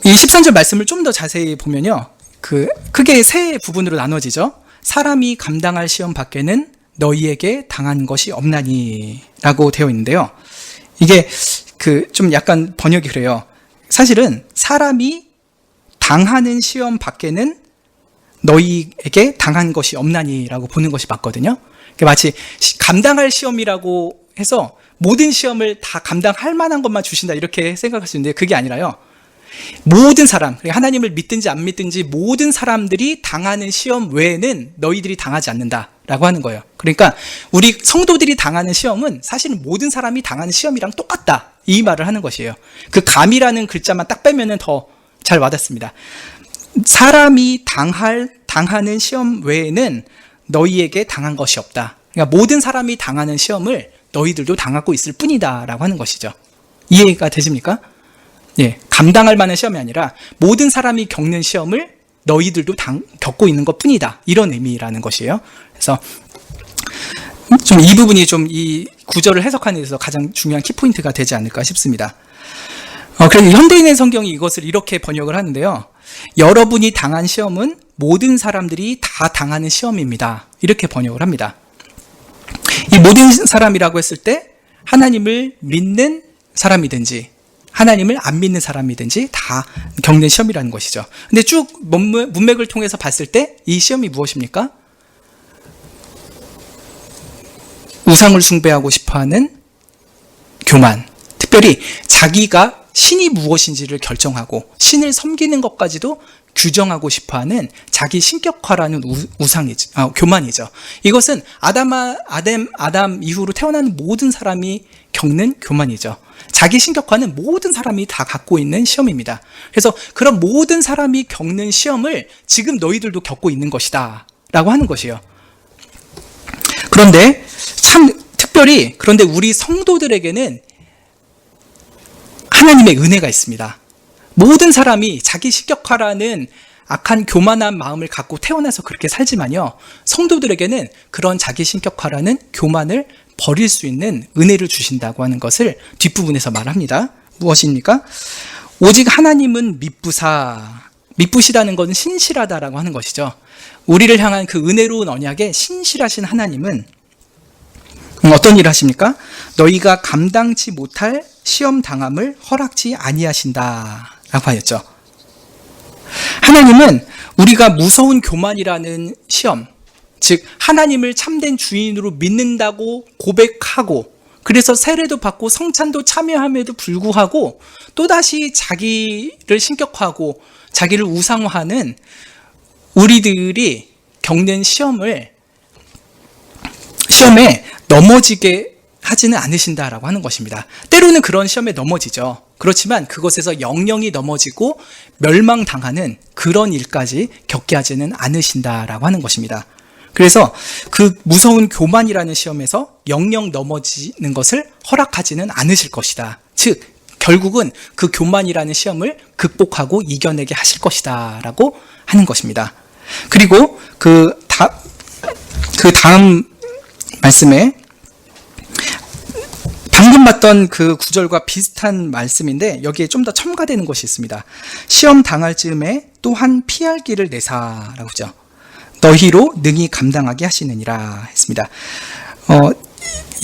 이 13절 말씀을 좀 더 자세히 보면요, 크게 세 부분으로 나눠지죠. 사람이 감당할 시험 밖에는 너희에게 당한 것이 없나니 라고 되어 있는데요. 이게 좀 약간 번역이 그래요. 사실은 사람이 당하는 시험 밖에는 너희에게 당한 것이 없나니 라고 보는 것이 맞거든요. 마치 감당할 시험이라고 해서 모든 시험을 다 감당할 만한 것만 주신다, 이렇게 생각할 수 있는데 그게 아니라요, 모든 사람, 하나님을 믿든지 안 믿든지 모든 사람들이 당하는 시험 외에는 너희들이 당하지 않는다라고 하는 거예요. 그러니까 우리 성도들이 당하는 시험은 사실은 모든 사람이 당하는 시험이랑 똑같다, 이 말을 하는 것이에요. 그 감이라는 글자만 딱 빼면은 더 잘 와닿습니다. 사람이 당하는 시험 외에는 너희에게 당한 것이 없다. 그러니까 모든 사람이 당하는 시험을 너희들도 당하고 있을 뿐이다라고 하는 것이죠. 이해가 되십니까? 예, 감당할 만한 시험이 아니라 모든 사람이 겪는 시험을 너희들도 겪고 있는 것 뿐이다, 이런 의미라는 것이에요. 그래서 좀 이 부분이 좀 이 구절을 해석하는 데서 가장 중요한 키포인트가 되지 않을까 싶습니다. 그래서 현대인의 성경이 이것을 이렇게 번역을 하는데요, 여러분이 당한 시험은 모든 사람들이 다 당하는 시험입니다, 이렇게 번역을 합니다. 이 모든 사람이라고 했을 때 하나님을 믿는 사람이든지 하나님을 안 믿는 사람이든지 다 겪는 시험이라는 것이죠. 근데 쭉 문맥을 통해서 봤을 때 이 시험이 무엇입니까? 우상을 숭배하고 싶어하는 교만, 특별히 자기가 신이 무엇인지를 결정하고 신을 섬기는 것까지도 규정하고 싶어하는 자기 신격화라는 교만이죠. 이것은 아담 이후로 태어나는 모든 사람이 겪는 교만이죠. 자기 신격화는 모든 사람이 다 갖고 있는 시험입니다. 그래서 그런 모든 사람이 겪는 시험을 지금 너희들도 겪고 있는 것이다 라고 하는 것이에요. 그런데 특별히 우리 성도들에게는 하나님의 은혜가 있습니다. 모든 사람이 자기 신격화라는 악한 교만한 마음을 갖고 태어나서 그렇게 살지만요, 성도들에게는 그런 자기 신격화라는 교만을 버릴 수 있는 은혜를 주신다고 하는 것을 뒷부분에서 말합니다. 무엇입니까? 오직 하나님은 미쁘시다는 것은 신실하다라고 하는 것이죠. 우리를 향한 그 은혜로운 언약에 신실하신 하나님은 어떤 일을 하십니까? 너희가 감당치 못할 시험 당함을 허락지 아니하신다 라고 하였죠. 하나님은 우리가 무서운 교만이라는 시험, 즉 하나님을 참된 주인으로 믿는다고 고백하고 그래서 세례도 받고 성찬도 참여함에도 불구하고 또다시 자기를 신격화하고 자기를 우상화하는 우리들이 겪는 시험에 넘어지게 하지는 않으신다라고 하는 것입니다. 때로는 그런 시험에 넘어지죠. 그렇지만 그것에서 영영이 넘어지고 멸망당하는 그런 일까지 겪게 하지는 않으신다라고 하는 것입니다. 그래서 그 무서운 교만이라는 시험에서 영영 넘어지는 것을 허락하지는 않으실 것이다. 즉 결국은 그 교만이라는 시험을 극복하고 이겨내게 하실 것이다 라고 하는 것입니다. 그리고 그 다음 말씀에 방금 봤던 그 구절과 비슷한 말씀인데 여기에 좀 더 첨가되는 것이 있습니다. 시험 당할 즈음에 또한 피할 길을 내사라고 하죠. 너희로 능히 감당하게 하시느니라 했습니다.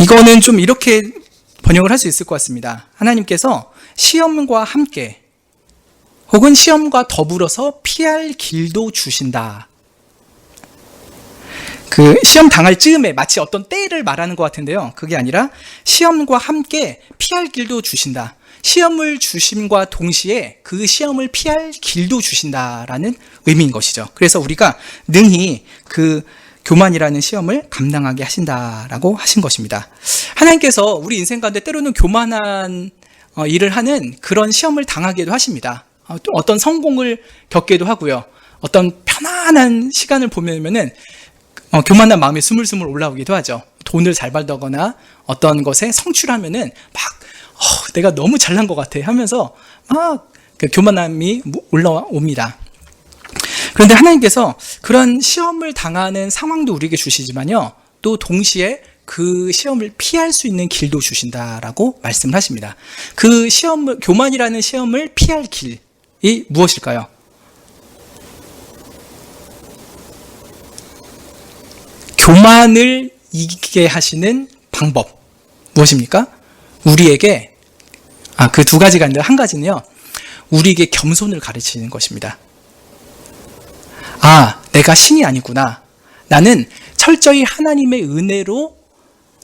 이거는 좀 이렇게 번역을 할 수 있을 것 같습니다. 하나님께서 시험과 함께 혹은 시험과 더불어서 피할 길도 주신다. 그 시험 당할 즈음에 마치 어떤 때를 말하는 것 같은데요. 그게 아니라 시험과 함께 피할 길도 주신다. 시험을 주심과 동시에 그 시험을 피할 길도 주신다라는 의미인 것이죠. 그래서 우리가 능히 그 교만이라는 시험을 감당하게 하신다라고 하신 것입니다. 하나님께서 우리 인생 가운데 때로는 교만한 일을 하는 그런 시험을 당하기도 하십니다. 또 어떤 성공을 겪기도 하고요. 어떤 편안한 시간을 보면은 교만한 마음이 스물스물 올라오기도 하죠. 돈을 잘 벌다거나 어떤 것에 성취하면은 막 내가 너무 잘난 것 같아 하면서 막 그 교만함이 올라옵니다. 그런데 하나님께서 그런 시험을 당하는 상황도 우리에게 주시지만요, 또 동시에 그 시험을 피할 수 있는 길도 주신다라고 말씀을 하십니다. 그 교만이라는 시험을 피할 길이 무엇일까요? 교만을 이기게 하시는 방법 무엇입니까? 우리에게 그 두 가지가 있는데, 한 가지는요, 우리에게 겸손을 가르치는 것입니다. 내가 신이 아니구나. 나는 철저히 하나님의 은혜로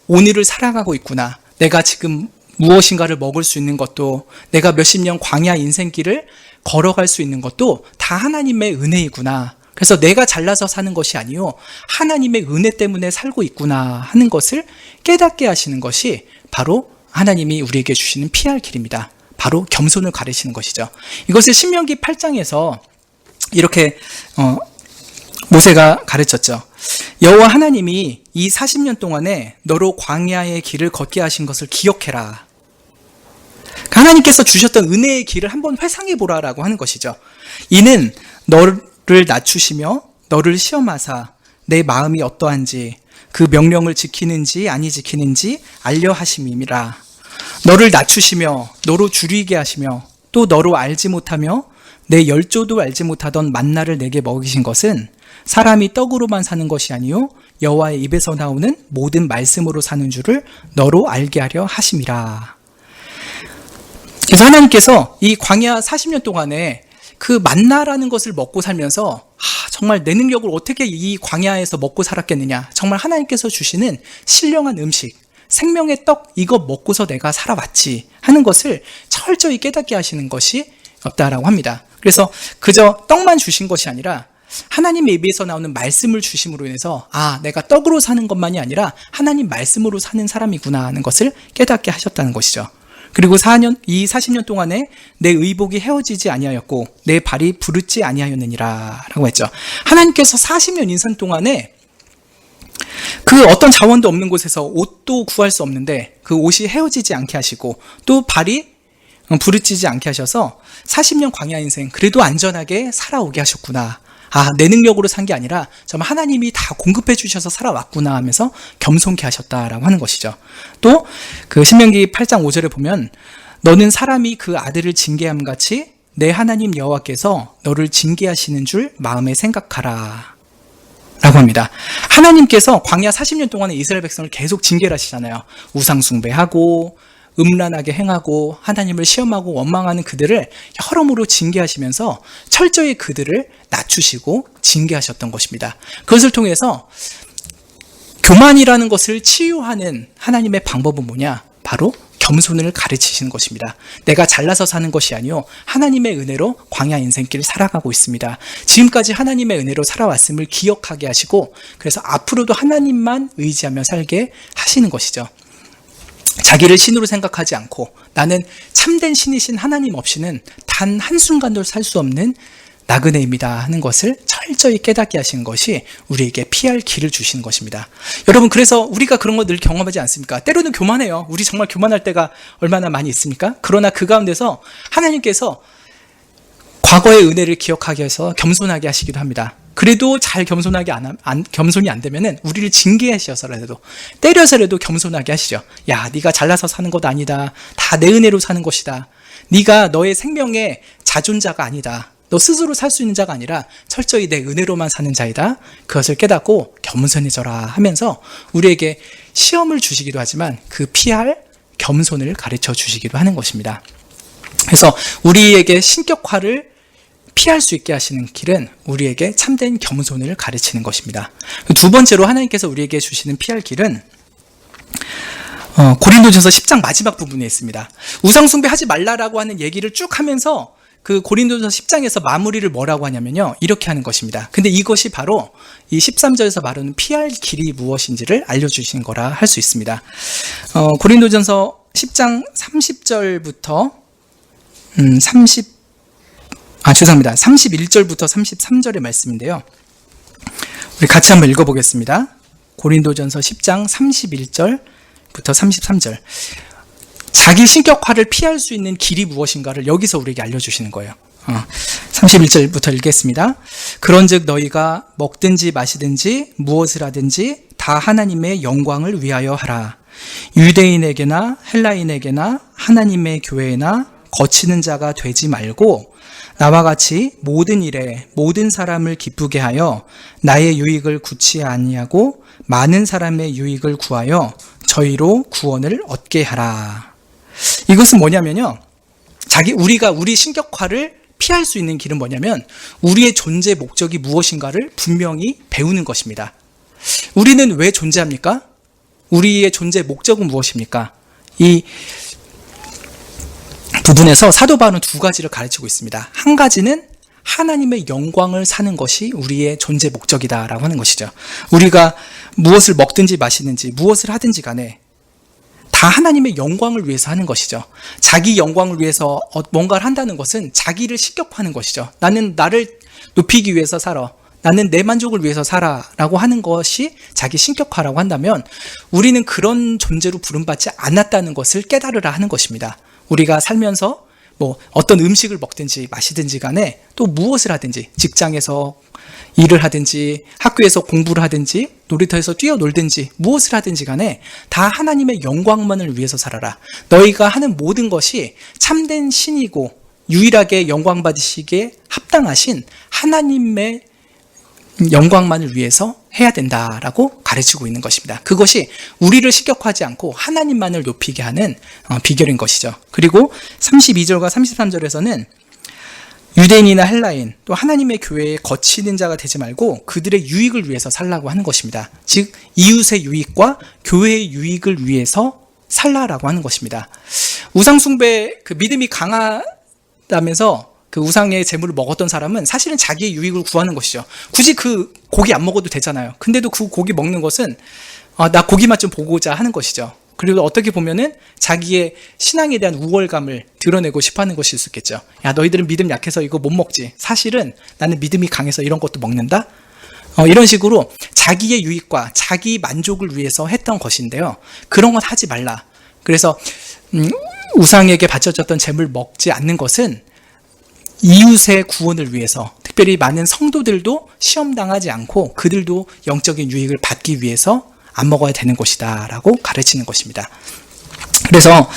오늘을 살아가고 있구나. 내가 지금 무엇인가를 먹을 수 있는 것도, 내가 몇십 년 광야 인생길을 걸어갈 수 있는 것도 다 하나님의 은혜이구나. 그래서 내가 잘나서 사는 것이 아니요, 하나님의 은혜 때문에 살고 있구나 하는 것을 깨닫게 하시는 것이 바로 하나님이 우리에게 주시는 피할 길입니다. 바로 겸손을 가르치는 것이죠. 이것을 신명기 8장에서 이렇게 모세가 가르쳤죠. 여호와 하나님이 이 40년 동안에 너로 광야의 길을 걷게 하신 것을 기억해라. 하나님께서 주셨던 은혜의 길을 한번 회상해 보라라고 하는 것이죠. 이는 너를 낮추시며 너를 시험하사 내 마음이 어떠한지 그 명령을 지키는지 아니 지키는지 알려 하심이라. 너를 낮추시며 너로 줄이게 하시며 또 너로 알지 못하며 내 열조도 알지 못하던 만나를 내게 먹이신 것은 사람이 떡으로만 사는 것이 아니요 여호와의 입에서 나오는 모든 말씀으로 사는 줄을 너로 알게 하려 하심이라. 그래서 하나님께서 이 광야 40년 동안에 그 만나라는 것을 먹고 살면서 정말 내 능력을 어떻게 이 광야에서 먹고 살았겠느냐, 정말 하나님께서 주시는 신령한 음식, 생명의 떡, 이거 먹고서 내가 살아왔지 하는 것을 철저히 깨닫게 하시는 것이 없다라고 합니다. 그래서 그저 떡만 주신 것이 아니라 하나님의 입에서 나오는 말씀을 주심으로 인해서 내가 떡으로 사는 것만이 아니라 하나님 말씀으로 사는 사람이구나 하는 것을 깨닫게 하셨다는 것이죠. 그리고 이 40년 동안에 내 의복이 헤어지지 아니하였고 내 발이 부르지 아니하였느니라 라고 했죠. 하나님께서 40년 인생 동안에 그 어떤 자원도 없는 곳에서 옷도 구할 수 없는데 그 옷이 헤어지지 않게 하시고 또 발이 부르치지 않게 하셔서 40년 광야 인생 그래도 안전하게 살아오게 하셨구나. 내 능력으로 산 게 아니라 정말 하나님이 다 공급해 주셔서 살아왔구나 하면서 겸손케 하셨다라고 하는 것이죠. 또 그 신명기 8장 5절에 보면 너는 사람이 그 아들을 징계함 같이 내 하나님 여호와께서 너를 징계하시는 줄 마음에 생각하라 라고 합니다. 하나님께서 광야 40년 동안에 이스라엘 백성을 계속 징계를 하시잖아요. 우상 숭배하고 음란하게 행하고 하나님을 시험하고 원망하는 그들을 여러모로 징계하시면서 철저히 그들을 낮추시고 징계하셨던 것입니다. 그것을 통해서 교만이라는 것을 치유하는 하나님의 방법은 뭐냐? 바로 겸손을 가르치시는 것입니다. 내가 잘나서 사는 것이 아니요 하나님의 은혜로 광야 인생길을 살아가고 있습니다. 지금까지 하나님의 은혜로 살아왔음을 기억하게 하시고 그래서 앞으로도 하나님만 의지하며 살게 하시는 것이죠. 자기를 신으로 생각하지 않고 나는 참된 신이신 하나님 없이는 단 한순간도 살 수 없는 나그네입니다 하는 것을 철저히 깨닫게 하신 것이 우리에게 피할 길을 주시는 것입니다. 여러분, 그래서 우리가 그런 거 늘 경험하지 않습니까? 때로는 교만해요. 우리 정말 교만할 때가 얼마나 많이 있습니까? 그러나 그 가운데서 하나님께서 과거의 은혜를 기억하게 해서 겸손하게 하시기도 합니다. 그래도 잘 겸손이 안 되면은 우리를 징계하셔서라도 때려서라도 겸손하게 하시죠. 야, 네가 잘나서 사는 것 아니다. 다 내 은혜로 사는 것이다. 네가 너의 생명의 자존자가 아니다. 너 스스로 살 수 있는 자가 아니라 철저히 내 은혜로만 사는 자이다. 그것을 깨닫고 겸손해져라 하면서 우리에게 시험을 주시기도 하지만 그 피할 겸손을 가르쳐 주시기도 하는 것입니다. 그래서 우리에게 신격화를 피할 수 있게 하시는 길은 우리에게 참된 겸손을 가르치는 것입니다. 두 번째로 하나님께서 우리에게 주시는 피할 길은 고린도전서 10장 마지막 부분에 있습니다. 우상 숭배하지 말라라고 하는 얘기를 쭉 하면서 그 고린도전서 10장에서 마무리를 뭐라고 하냐면요, 이렇게 하는 것입니다. 근데 이것이 바로 이 13절에서 말하는 피할 길이 무엇인지를 알려주신 거라 할 수 있습니다. 고린도전서 10장 30절부터 31절부터 33절의 말씀인데요. 우리 같이 한번 읽어보겠습니다. 고린도전서 10장 31절부터 33절. 자기 신격화를 피할 수 있는 길이 무엇인가를 여기서 우리에게 알려주시는 거예요. 31절부터 읽겠습니다. 그런즉 너희가 먹든지 마시든지 무엇을 하든지 다 하나님의 영광을 위하여 하라. 유대인에게나 헬라인에게나 하나님의 교회나 거치는 자가 되지 말고 나와 같이 모든 일에 모든 사람을 기쁘게 하여 나의 유익을 구치 아니하고 많은 사람의 유익을 구하여 저희로 구원을 얻게 하라. 이것은 뭐냐면요, 우리가 우리 신격화를 피할 수 있는 길은 뭐냐면 우리의 존재 목적이 무엇인가를 분명히 배우는 것입니다. 우리는 왜 존재합니까? 우리의 존재 목적은 무엇입니까? 이 부분에서 사도 바울은 두 가지를 가르치고 있습니다. 한 가지는 하나님의 영광을 사는 것이 우리의 존재 목적이다라고 하는 것이죠. 우리가 무엇을 먹든지 마시든지 무엇을 하든지 간에 다 하나님의 영광을 위해서 하는 것이죠. 자기 영광을 위해서 뭔가를 한다는 것은 자기를 신격화하는 것이죠. 나는 나를 높이기 위해서 살아, 나는 내 만족을 위해서 살아라고 하는 것이 자기 신격화라고 한다면 우리는 그런 존재로 부름받지 않았다는 것을 깨달으라 하는 것입니다. 우리가 살면서 어떤 음식을 먹든지 마시든지 간에 또 무엇을 하든지, 직장에서 일을 하든지 학교에서 공부를 하든지 놀이터에서 뛰어놀든지 무엇을 하든지 간에 다 하나님의 영광만을 위해서 살아라. 너희가 하는 모든 것이 참된 신이고 유일하게 영광 받으시기에 합당하신 하나님의 영광만을 위해서 해야 된다라고 가르치고 있는 것입니다. 그것이 우리를 신격화하지 않고 하나님만을 높이게 하는 비결인 것이죠. 그리고 32절과 33절에서는 유대인이나 헬라인 또 하나님의 교회에 거치는 자가 되지 말고 그들의 유익을 위해서 살라고 하는 것입니다. 즉 이웃의 유익과 교회의 유익을 위해서 살라라고 하는 것입니다. 우상숭배, 믿음이 강하다면서 그 우상의 제물을 먹었던 사람은 사실은 자기의 유익을 구하는 것이죠. 굳이 그 고기 안 먹어도 되잖아요. 근데도 그 고기 먹는 것은 나 고기 맛 좀 보고자 하는 것이죠. 그리고 어떻게 보면은 자기의 신앙에 대한 우월감을 드러내고 싶어 하는 것일 수 있겠죠. 야, 너희들은 믿음 약해서 이거 못 먹지. 사실은 나는 믿음이 강해서 이런 것도 먹는다? 이런 식으로 자기의 유익과 자기 만족을 위해서 했던 것인데요. 그런 건 하지 말라. 그래서 우상에게 바쳐졌던 제물 먹지 않는 것은 이웃의 구원을 위해서, 특별히 많은 성도들도 시험당하지 않고 그들도 영적인 유익을 받기 위해서 안 먹어야 되는 것이다 라고 가르치는 것입니다. 그래서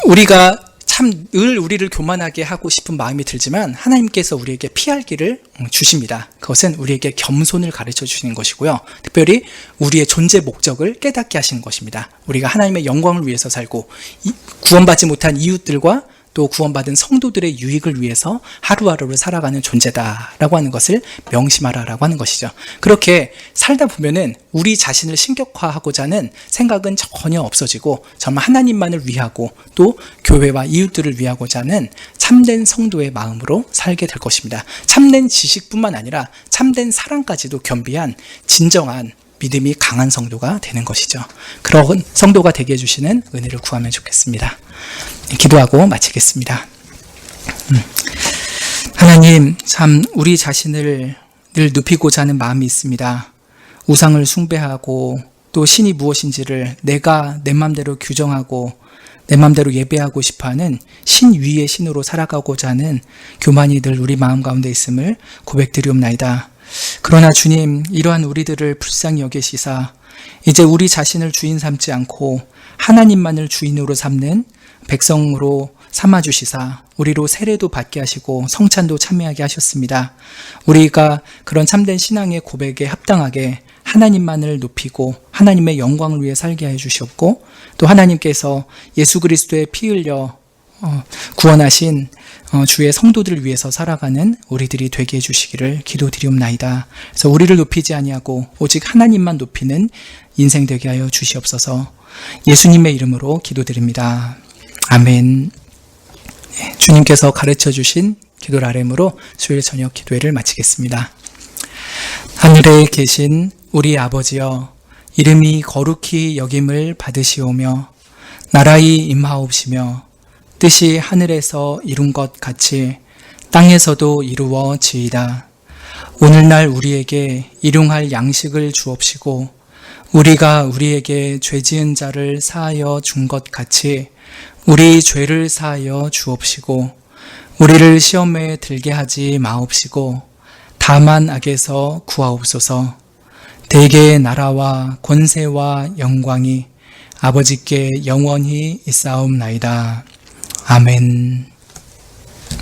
우리가 참 늘 우리를 교만하게 하고 싶은 마음이 들지만 하나님께서 우리에게 피할 길을 주십니다. 그것은 우리에게 겸손을 가르쳐 주시는 것이고요. 특별히 우리의 존재 목적을 깨닫게 하시는 것입니다. 우리가 하나님의 영광을 위해서 살고 구원받지 못한 이웃들과 또 구원받은 성도들의 유익을 위해서 하루하루를 살아가는 존재다라고 하는 것을 명심하라라고 하는 것이죠. 그렇게 살다 보면은 우리 자신을 신격화하고자 하는 생각은 전혀 없어지고 정말 하나님만을 위하고 또 교회와 이웃들을 위하고자 하는 참된 성도의 마음으로 살게 될 것입니다. 참된 지식뿐만 아니라 참된 사랑까지도 겸비한 진정한 믿음이 강한 성도가 되는 것이죠. 그런 성도가 되게 해주시는 은혜를 구하면 좋겠습니다. 기도하고 마치겠습니다. 하나님, 참 우리 자신을 늘 눕히고자 하는 마음이 있습니다. 우상을 숭배하고 또 신이 무엇인지를 내가 내 맘대로 규정하고 내 맘대로 예배하고 싶어하는 신 위의 신으로 살아가고자 하는 교만이 늘 우리 마음 가운데 있음을 고백드리옵나이다. 그러나 주님, 이러한 우리들을 불쌍히 여기시사 이제 우리 자신을 주인 삼지 않고 하나님만을 주인으로 삼는 백성으로 삼아주시사 우리로 세례도 받게 하시고 성찬도 참여하게 하셨습니다. 우리가 그런 참된 신앙의 고백에 합당하게 하나님만을 높이고 하나님의 영광을 위해 살게 해주셨고 또 하나님께서 예수 그리스도의 피 흘려 구원하신 주의 성도들을 위해서 살아가는 우리들이 되게 해주시기를 기도드리옵나이다. 그래서 우리를 높이지 아니하고 오직 하나님만 높이는 인생 되게 하여 주시옵소서. 예수님의 이름으로 기도드립니다. 아멘. 주님께서 가르쳐 주신 기도 아뢰므로 수요일 저녁 기도회를 마치겠습니다. 하늘에 계신 우리 아버지여, 이름이 거룩히 여김을 받으시오며 나라의 임하옵시며 뜻이 하늘에서 이룬 것 같이 땅에서도 이루어지이다. 오늘날 우리에게 일용할 양식을 주옵시고 우리가 우리에게 죄지은 자를 사하여 준 것 같이 우리 죄를 사하여 주옵시고 우리를 시험에 들게 하지 마옵시고 다만 악에서 구하옵소서. 대개의 나라와 권세와 영광이 아버지께 영원히 있사옵나이다. 아멘.